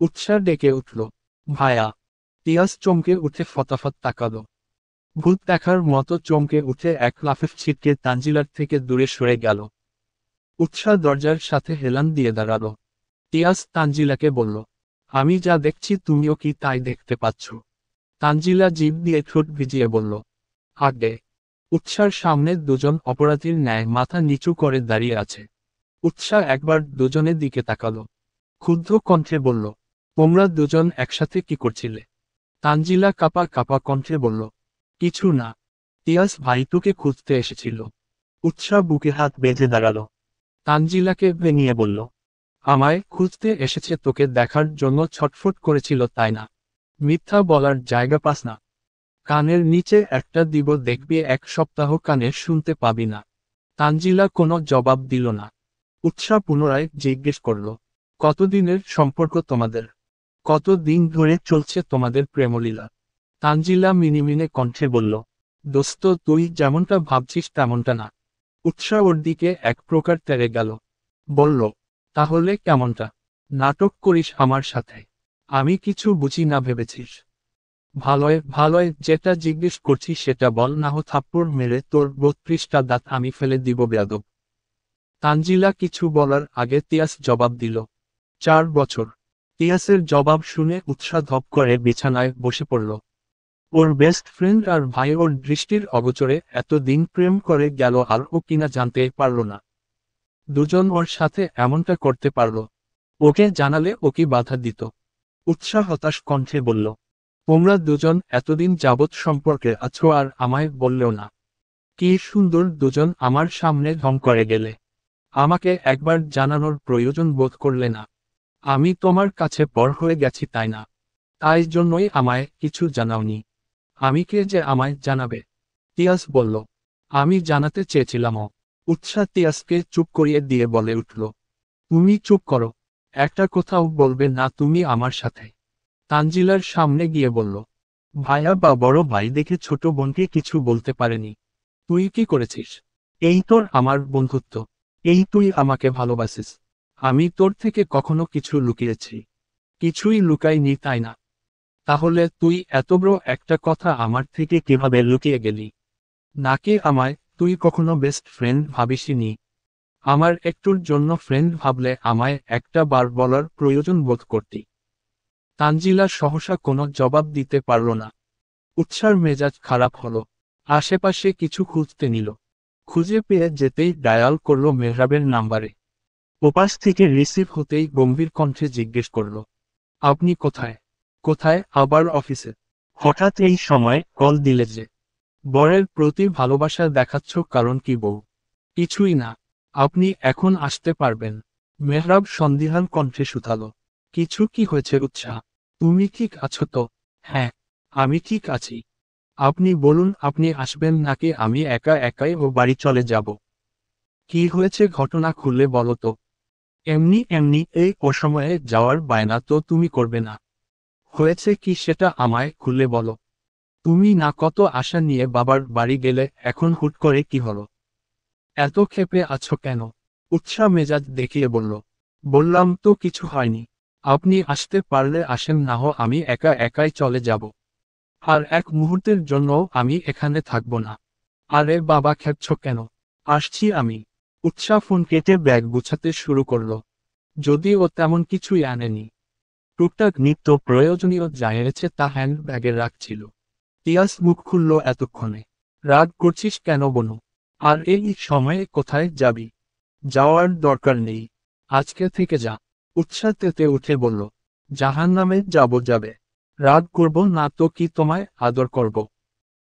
উৎসাহ ডেকে উঠল, ভায়া। তিয়াস চমকে উঠে ফতাফত তাকাল। ভূত দেখার মতো চমকে উঠে এক লাফে ছিটকে তানজিলার থেকে দূরে সরে গেল। উৎসাহ দরজার সাথে হেলান দিয়ে দাঁড়াল। তিয়াস তানজিলাকে বলল, আমি যা দেখছি তুমিও কি তাই দেখতে পাচ্ছ? তানজিলা জিভ দিয়ে ঠোঁট ভিজিয়ে বলল, আগে। উৎসার সামনে দুজন অপরাধীর ন্যায় মাথা নিচু করে দাঁড়িয়ে আছে। উৎসাহ একবার দুজনের দিকে তাকালো। ক্ষুব্ধ কণ্ঠে বলল, তোমরা দুজন একসাথে কি করছিলে? তানজিলা কাপা কাপা কণ্ঠে বলল, কিছু না। তিয়াস ভাই তোকে খুঁজতে এসেছিল। উৎসাহ বুকে হাত বেঁধে দাঁড়ালো। তানজিলাকে ভেঙিয়ে বলল, আমায় খুঁজতে এসেছে তোকে দেখার জন্য ছটফট করেছিল তাই না? মিথ্যা বলার জায়গা পাস না। কানের নিচে একটা দিব দেখবি 1 সপ্তাহ কানে শুনতে পাবি না। তানজিলা কোনো জবাব দিল না। উৎসাহ পুনরায় জিজ্ঞেস করল, কতদিনের সম্পর্ক তোমাদের? কতদিন ধরে চলছে তোমাদের প্রেমলীলা? তানজিলা মিনিমিনে কণ্ঠে বলল, দোস্ত তুই যেমনটা ভাবছিস তেমনটা না। উৎসাহ ওর দিকে এক প্রকার তেড়ে গেল। বলল, তাহলে কেমনটা? নাটক করিস আমার সাথে? আমি কিছু বুঝি না ভেবেছিস? ভালোয় ভালোয় যেটা জিজ্ঞেস করছি সেটা বল, না হো থাপ্পড় মেরে তোর 32টা দাঁত আমি ফেলে দিব বেয়াদব। তানজিলা কিছু বলার আগে তিয়াস জবাব দিল, 4 বছর। তিয়াসের জবাব শুনে উৎসাহ ধপ করে বিছানায় বসে পড়ল। ওর বেস্ট ফ্রেন্ড আর ভাই ওর দৃষ্টির অগোচরে এতদিন প্রেম করে গেল আর ও কিনা জানতে পারল না। দুজন ওর সাথে এমনটা করতে পারল। ওকে জানালে ও কি বাধা দিত? উৎসাহ হতাশ কণ্ঠে বলল, তোমরা দুজন এতদিন যাবৎ সম্পর্কে আছো আর আমায় বললেও না। কি সুন্দর দুজন আমার সামনে ঢং করে গেলে। আমাকে একবার জানানোর প্রয়োজন বোধ করলে না। আমি তোমার কাছে পর হয়ে গেছি তাই না? তাই জন্যই আমায় কিছু জানাওনি। আমি কে যে আমায় জানাবে? তিয়াস বলল, আমি জানাতে চেয়েছিলামও। উৎসাহ তিয়াসকে চুপ করিয়ে দিয়ে বলে উঠল, তুমি চুপ করো। একটা কথাও বলবে না তুমি আমার সাথে। তানজিলার সামনে গিয়ে বলল, ভাইয়া বা বড় ভাই দেখে ছোট বোনকে কিছু বলতে পারেনি। তুই কি করেছিস? এই তোর আমার বন্ধুত্ব। এই তুই আমাকে ভালোবাসিস। আমি তোর থেকে কখনো কিছু লুকিয়েছি? কিছুই লুকাইনি তাই না? তাহলে তুই এত বড় একটা কথা আমার থেকে কিভাবে লুকিয়ে গেলি? নাকি আমায় তুই কখনো বেস্ট ফ্রেন্ড ভাবিসনি? আমার একটুর জন্য ফ্রেন্ড ভাবলে আমায় একটা বার বলার প্রয়োজন বোধ করতি। তানজিলা সহসা কোনো জবাব দিতে পারল না। উৎসার মেজাজ খারাপ হলো। আশেপাশে কিছু খুঁজতে নিল। খুঁজে পেয়ে যেতেই ডায়াল করল মেহরাবের নাম্বারে। ওপাশ থেকে রিসিভ হতেই গম্ভীর কণ্ঠে জিজ্ঞেস করল, আপনি কোথায়? কোথায়? আবার অফিসে? হঠাৎ এই সময় কল দিলে যে? বরের প্রতি ভালোবাসা দেখাচ্ছ কারণ কি বউ? কিছুই না। আপনি এখন আসতে পারবেন? মেহরাব সন্দিহান কণ্ঠে শুধালো। কিছু কি হয়েছে উৎসাহ? তুমি ঠিক আছো তো? হ্যাঁ, আমি ঠিক আছি। আপনি বলুন আপনি আসবেন নাকি আমি একা একাই ও বাড়ি চলে যাব? কি হয়েছে ঘটনা খুললে বলো তো। এমনি এমনি এই অসময়ে যাওয়ার বায়না তো তুমি করবে না। হয়েছে কি সেটা আমায় খুলে বলো। তুমি না কত আশা নিয়ে বাবার বাড়ি গেলে এখন হুট করে কি হলো? এত ক্ষেপে আছো কেন? উৎসাহ মেজাজ দেখিয়ে বলল। বললাম তো কিছু হয়নি। আপনি আসতে পারলে আসেন, না হো আমি একা একাই চলে যাব। আর এক মুহূর্তের জন্য আমি এখানে থাকব না। আরে বাবা খেপছ কেন? আসছি আমি। উৎসাহ ফোন কেটে ব্যাগ গুছাতে শুরু করলো। যদিও তেমন কিছুই আনেনি। টুকটাক নিত্য প্রয়োজনীয় যা এনেছে তা হ্যান্ড ব্যাগে রাখছিল। তিয়াস মুখ খুলল এতক্ষণে। রাগ করছিস কেন বনু? আর এই সময়ে কোথায় যাবি? যাওয়ার দরকার নেই। আজকে থেকে যা। উৎসাহ তেতে উঠে বলল। জাহান্নামে যাবে। রাগ করব না তো কি তোমায় আদর করব?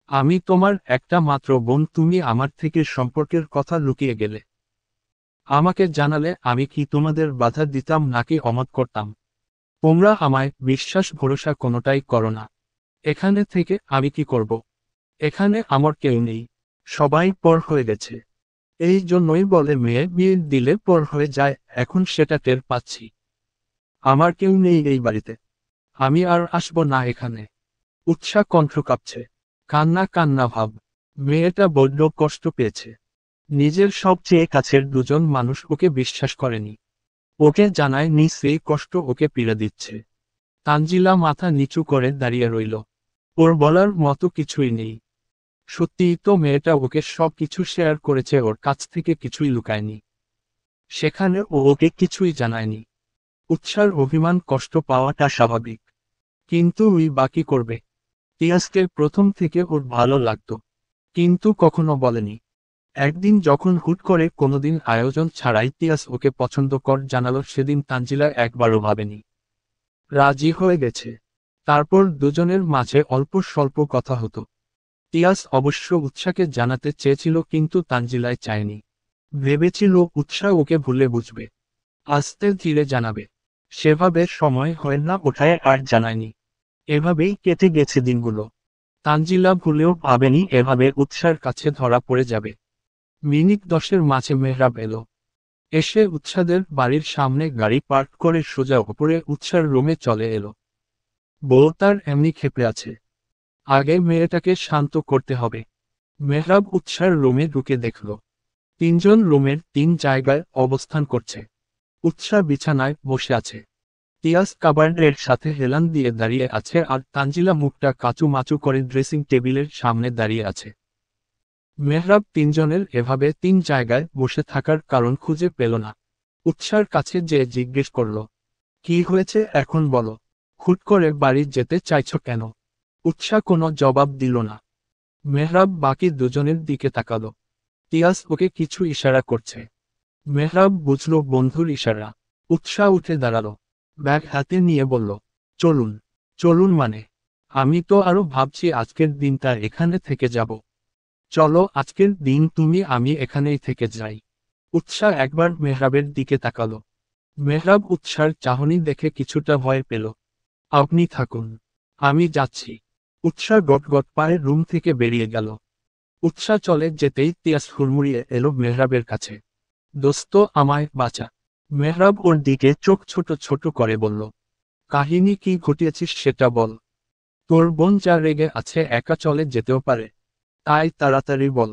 আমি তোমার একটা মাত্র বোন, তুমি আমার থেকে সম্পর্কের কথা লুকিয়ে গেলে। আমাকে জানালে আমি কি তোমাদের বাধা দিতাম নাকি অমত করতাম? তোমরা আমায় বিশ্বাস ভরসা কোনোটাই করো না। এখানে থেকে আমি কি করব? এখানে আমার কেউ নেই। সবাই পর হয়ে গেছে। এই জন্যই বলে মেয়ে বিয়ে দিলে পর হয়ে যায়, এখন সেটা টের পাচ্ছি। আমার কেউ নেই এই বাড়িতে। আমি আর আসব না এখানে। উৎসাহ কণ্ঠ কাঁপছে। কান্না কান্না ভাব। মেয়েটা বড্ড কষ্ট পেয়েছে। নিজের সবচেয়ে কাছের দুজন মানুষ ওকে বিশ্বাস করেনি। ওকে জানায়নি সেই কষ্ট ওকে পীড়া দিচ্ছে। তানজিলা মাথা নিচু করে দাঁড়িয়ে রইল। ওর বলার মতো কিছুই নেই। সত্যিই তো মেয়েটা ওকে সব কিছু শেয়ার করেছে, ওর কাছ থেকে কিছুই লুকায়নি। সেখানে ও ওকে কিছুই জানায়নি। উৎসার অভিমান কষ্ট পাওয়াটা স্বাভাবিক। কিন্তু ওই বাকি করবে। তিয়াসকে প্রথম থেকে ওর ভালো লাগতো। কিন্তু কখনো বলেনি। একদিন যখন হুট করে কোনোদিন আয়োজন ছাড়াই তিয়াস ওকে পছন্দ কর জানালো, সেদিন তানজিলা একবারও ভাবেনি। রাজি হয়ে গেছে। তারপর দুজনের মাঝে অল্প স্বল্প কথা হতো। তিয়াস অবশ্য উৎসাকে জানাতে চেয়েছিল কিন্তু তানজিলায় চায়নি। ভেবেছিল উৎসাহ ওকে ভুলে বুঝবে, আস্তে ধীরে জানাবে। সেভাবে সময় হয় না ওঠায় আর জানায়নি। এভাবেই কেটে গেছে দিনগুলো। তানজিলা ভুলেও ভাবেনি এভাবে উৎসার কাছে ধরা পড়ে যাবে। মিনিট 10-এর মাঝে মেহরাব এলো। এসে উৎসাদের বাড়ির সামনে গাড়ি পার্ক করে সোজা ওপরে উৎসার রুমে চলে এলো। বউ তার এমনি ক্ষেপে আছে। আগে মেয়েটাকে শান্ত করতে হবে। মেহরাব উৎসার রুমে ঢুকে দেখল তিনজন রুমের তিন জায়গায় অবস্থান করছে। উৎসাহ বিছানায় বসে আছে। তিয়াস কাবার্ডের সাথে হেলান দিয়ে দাঁড়িয়ে আছে আর তানজিলা মুখটা কাচু মাচু করে ড্রেসিং টেবিলের সামনে দাঁড়িয়ে আছে। মেহরাব তিনজনের এভাবে তিন জায়গায় বসে থাকার কারণ খুঁজে পেল না। উৎসার কাছে যে জিজ্ঞেস করল, কি হয়েছে এখন বলো? হুট করে বাড়ি যেতে চাইছ কেন? উৎসাহ কোনো জবাব দিল না। মেহরাব বাকি দুজনের দিকে তাকালো। তিয়াস ওকে কিছু ইশারা করছে। মেহরাব বুঝল বন্ধুর ইশারা। উৎসাহ উঠে দাঁড়ালো। ব্যাগ হাতে নিয়ে বলল, চলুন। চলুন মানে? আমি তো আরো ভাবছি আজকের দিনটা এখানে থেকে যাব। চলো আজকের দিন তুমি আমি এখানেই থেকে যাই। উৎসাহ একবার মেহরাবের দিকে তাকালো। মেহরাব উৎসার চাহনি দেখে কিছুটা ভয় পেল। আপনি থাকুন, আমি যাচ্ছি। উৎসাহ গটগট পায়ে রুম থেকে বেরিয়ে গেল। উৎসাহ চলে যেতেই তিয়াস হুড়মুড়িয়ে এলো মেহরাবের কাছে। দোস্ত আমায় বাঁচা। মেহরাব ওর দিকে চোখ ছোট ছোট করে বলল, কাহিনী কি ঘটিয়েছিস সেটা বল। তোর বোন যা রেগে আছে একা চলে যেতেও পারে, তাই তাড়াতাড়ি বল।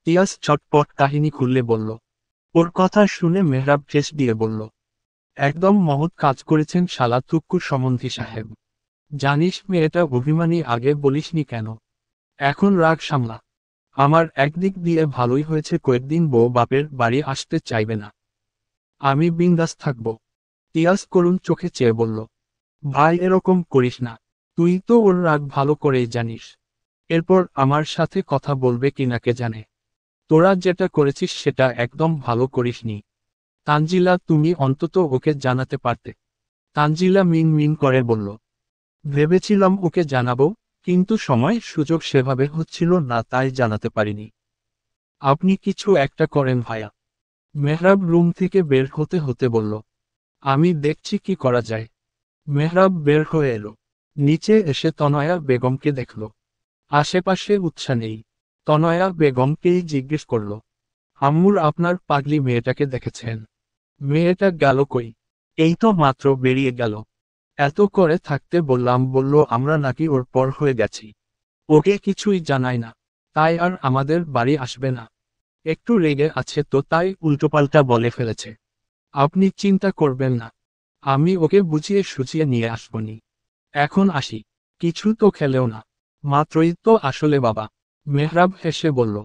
তিয়াস ছটপট কাহিনী খুললে বলল। ওর কথা শুনে মেহরাব ঠেস দিয়ে বলল, একদম মহৎ কাজ করেছেন শালা তুক্কুর সম্বন্ধী সাহেব। জানিস মেয়েটা অভিমানী, আগে বলিসনি কেন? এখন রাগ সামলা। আমার একদিক দিয়ে ভালোই হয়েছে কয়েকদিন বউ বাপের বাড়ি আসতে চাইবে না। আমি বিন্দাস থাকব। তিয়াস করুণ চোখে চেয়ে বলল, ভাই এরকম করিস না। তুই তো ওর রাগ ভালো করেই জানিস। এরপর আমার সাথে কথা বলবে কিনা কে জানে। তোরা যেটা করেছিস সেটা একদম ভালো করিসনি। তানজিলা, তুমি অন্তত ওকে জানাতে পারতে। তানজিলা মিন মিন করে বলল, ভেবেছিলাম ওকে জানাবো, কিন্তু সময় সুযোগ সেভাবে হচ্ছিল না, তাই জানাতে পারিনি। আপনি কিছু একটা করেন ভাইয়া। মেহরাব রুম থেকে বের হতে হতে বলল, আমি দেখছি কি করা যায়। মেহরাব বের হয়ে এলো। নিচে এসে তনয়া বেগমকে দেখল। আশেপাশে উৎসাহ নেই। তনয়া বেগমকেই জিজ্ঞেস করল, আম্মুর আপনার পাগলি মেয়েটাকে দেখেছেন? মেয়েটা গেল কই? এই তো মাত্র বেরিয়ে গেল। এত করে থাকতে বললাম, বলল আমরা নাকি ওর পর হয়ে গেছি। ওকে কিছুই জানাই না, তাই আর আমাদের বাড়ি আসবে না। একটু রেগে আছে তো তাই উল্টোপাল্টা বলে ফেলেছে। আপনি চিন্তা করবেন না, আমি ওকে বুঝিয়ে সুঝিয়ে নিয়ে আসবনি। এখন আসি। কিছু তো খেলেও না। মাত্রই তো আসলে বাবা। মেহরাব হেসে বলল,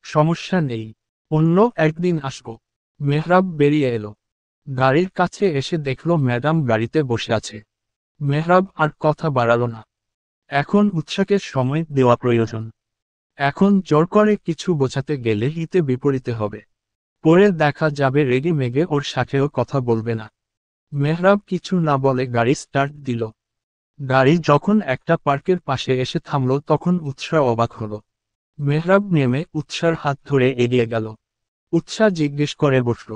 সমস্যা নেই, অন্য একদিন আসব। মেহরাব বেরিয়ে এলো। গাড়ির কাছে এসে দেখল ম্যাডাম গাড়িতে বসে আছে। মেহরাব আর কথা বাড়ালো না। এখন উৎসাকে সময় দেওয়া প্রয়োজন। এখন জোর করে কিছু বোঝাতে গেলে হিতে বিপরীতে হবে। পরে দেখা যাবে রেগে মেগে ওর সাথেও কথা বলবে না। মেহরাব কিছু না বলে গাড়ি স্টার্ট দিল। গাড়ি যখন একটা পার্কের পাশে এসে থামল তখন উৎসাহ অবাক হলো। মেহরাব নেমে উৎসার হাত ধরে এগিয়ে গেল। উৎসাহ জিজ্ঞেস করে বসল,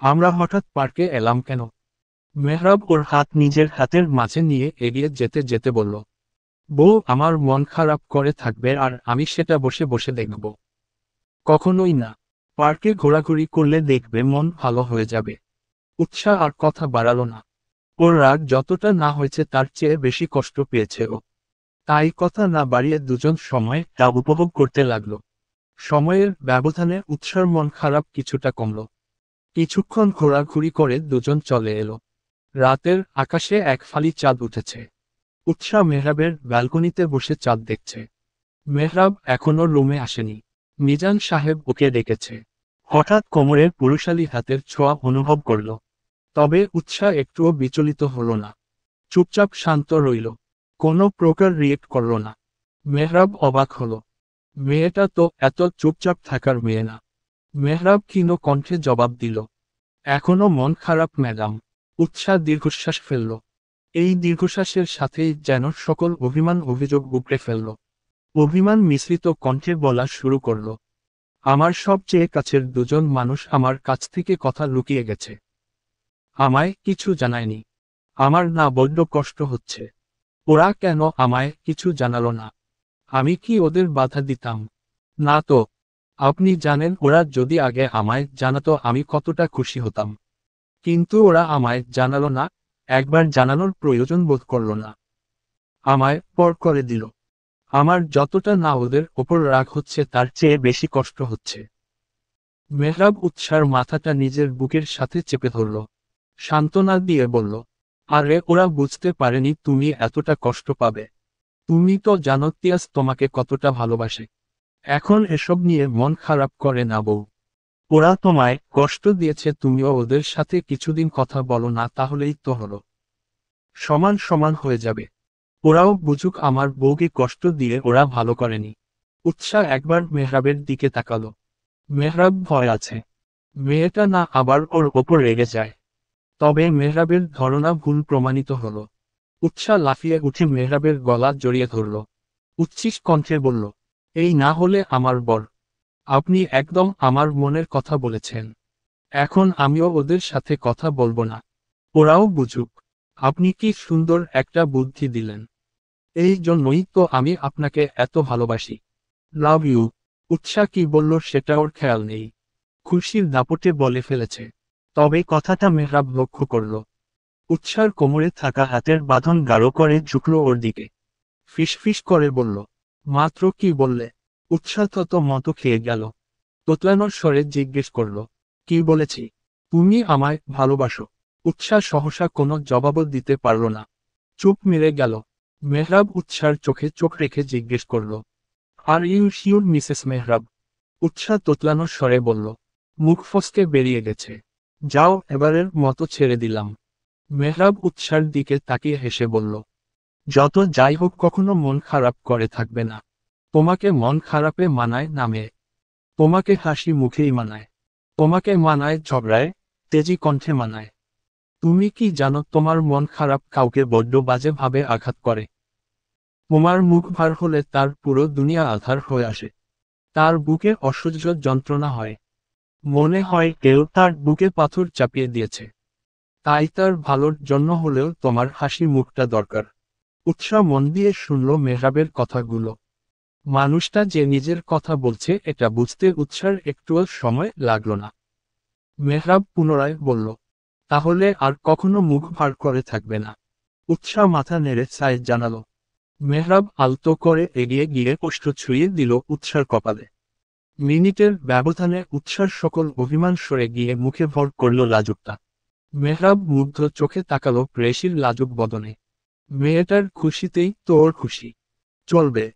আমরা হঠাৎ পার্কে এলাম কেন? মেহরাব ওর হাত নিজের হাতের মাঝে নিয়ে এগিয়ে যেতে যেতে বলল, বউ আমার মন খারাপ করে থাকবে আর আমি সেটা বসে বসে দেখব? কখনোই না। পার্কে ঘোরাঘুরি করলে দেখবে মন ভালো হয়ে যাবে। উৎসাহ আর কথা বাড়ালো না। ওর রাগ যতটা না হয়েছে তার চেয়ে বেশি কষ্ট পেয়েছে ও। তাই কথা না বাড়িয়ে দুজন সময়টা উপভোগ করতে লাগলো। সময়ের ব্যবধানে উৎসার মন খারাপ কিছুটা কমল। কিছুক্ষণ ঘোরাঘুরি করে দুজন চলে এলো। রাতের আকাশে এক ফালি চাঁদ উঠেছে। উৎসাহ মেহরাবের ব্যালকনিতে বসে চাঁদ দেখছে। মেহরাব এখনো রুমে আসেনি। মিজান সাহেব ওকে ডেকেছে। হঠাৎ কোমরের পুরুষালী হাতের ছোঁয়া অনুভব করল। তবে উৎসাহ একটুও বিচলিত হল না। চুপচাপ শান্ত রইল। কোনো প্রকার রিয়েক্ট করল না। মেহরাব অবাক হল। মেয়েটা তো এত চুপচাপ থাকার মেয়ে না। মেহরাব ক্ষীণ কণ্ঠে জবাব দিল, এখনো মন খারাপ ম্যাডাম। উৎসাহ দীর্ঘশ্বাস ফেলল। এই দীর্ঘশ্বাসের সাথেই যেন সকল অভিমান অভিযোগ উপড়ে ফেলল। অভিমান মিশ্রিত কণ্ঠে বলা শুরু করল, আমার সবচেয়ে কাছের দুজন মানুষ আমার কাছ থেকে কথা লুকিয়ে গেছে। আমায় কিছু জানায়নি। আমার না বড্ড কষ্ট হচ্ছে। ওরা কেন আমায় কিছু জানালো না? আমি কি ওদের বাধা দিতাম? না তো। আপনি জানেন ওরা যদি আগে আমায় জানাতো আমি কতটা খুশি হতাম। কিন্তু ওরা আমায় জানালো না, একবার জানানোর প্রয়োজন বোধ করল না। আমায় পর করে দিল। আমার যতটা না ওদের ওপর রাগ হচ্ছে তার চেয়ে বেশি কষ্ট হচ্ছে। মেহরাব উৎসার মাথাটা নিজের বুকের সাথে চেপে ধরল। সান্ত্বনা দিয়ে বলল, আরে ওরা বুঝতে পারেনি তুমি এতটা কষ্ট পাবে। তুমি তো জানো তিয়াস তোমাকে কতটা ভালোবাসে। এখন এসব নিয়ে মন খারাপ করে না বউ। ওরা তোমায় কষ্ট দিয়েছে, তুমিও ওদের সাথে কিছুদিন কথা বলো না, তাহলেই তো হলো। সমান সমান হয়ে যাবে। ওরাও বুঝুক আমার বউকে কষ্ট দিয়ে ওরা ভালো করেনি। উৎসাহ একবার মেহরাবের দিকে তাকালো। মেহরাব ভয় আছে মেয়েটা না আবার ওর ওপর রেগে যায়। তবে মেহরাবের ধারণা ভুল প্রমাণিত হলো। উৎসাহ লাফিয়ে উঠে মেহরাবের গলা জড়িয়ে ধরল। উচ্ছিস কণ্ঠে বলল, এই না হলে আমার বর। আপনি একদম আমার মনের কথা বলেছেন। এখন আমিও ওদের সাথে কথা বলবো না। ওরাও বুঝুক। আপনি কি সুন্দর একটা বুদ্ধি দিলেন। এই জন্যই তো আমি আপনাকে এত ভালোবাসি। Love you. উৎসাহ কি বলল সেটা ওর খেয়াল নেই। খুশির দাপটে বলে ফেলেছে। তবে কথাটা মেহরাব লক্ষ্য করল। উৎসার কোমরে থাকা হাতের বাঁধন গাঢ় করে ঝুঁকল ওর দিকে। ফিসফিস করে বলল, মাত্র কি বললে? উৎসাহ তত মতো খেয়ে গেল। তোতলানোর স্বরে জিজ্ঞেস করল, কি বলেছি? তুমি আমায় ভালোবাসো। উৎসাহ সহসা কোনো জবাবও দিতে পারল না। চুপ মেরে গেল। মেহরাব উৎসার চোখে চোখ রেখে জিজ্ঞেস করল, are you sure Mrs Mehrab? উৎসাহ তোতলানোর স্বরে বলল, মুখ ফসকে বেরিয়ে গেছে। যাও, এবারের মতো ছেড়ে দিলাম। মেহরাব উৎসার দিকে তাকিয়ে হেসে বলল, যত যাই হোক কখনো মন খারাপ করে থাকবে না। তোমাকে মন খারাপে মানায় না মেয়ে। তোমাকে হাসি মুখেই মানায়। তোমাকে মানায় ঝগড়ায়, তেজি কণ্ঠে মানায়। তুমি কি জানো তোমার মন খারাপ কাউকে বড্ড বাজে ভাবে আঘাত করে? তোমার মুখ ভার হলে তার পুরো দুনিয়া আঁধার হয়ে আসে। তার বুকে অসহ্য যন্ত্রণা হয়। মনে হয় কেউ তার বুকে পাথর চাপিয়ে দিয়েছে। তাই তার ভালোর জন্য হলেও তোমার হাসি মুখটা দরকার। উৎসাহ মন দিয়ে শুনল মেহরাবের কথাগুলো। মানুষটা যে নিজের কথা বলছে এটা বুঝতে উৎসার একটুও সময় লাগলো না। মেহরাব পুনরায় বলল, তাহলে আর কখনো মুখ ভার করে থাকবে না? উৎসাহ মাথা নেড়ে সায় জানালো। মেহরাব আলতো করে এগিয়ে গিয়ে কষ্ট ছুঁয়ে দিল উৎসার কপালে। মিনিটের ব্যবধানে উৎসার সকল অভিমান সরে গিয়ে মুখে ভর করল লাজুকটা। মেহরাব মুগ্ধ চোখে তাকালো প্রেয়সীর লাজুক বদনে। মেয়েটার খুশিতেই তোর খুশি। চলবে।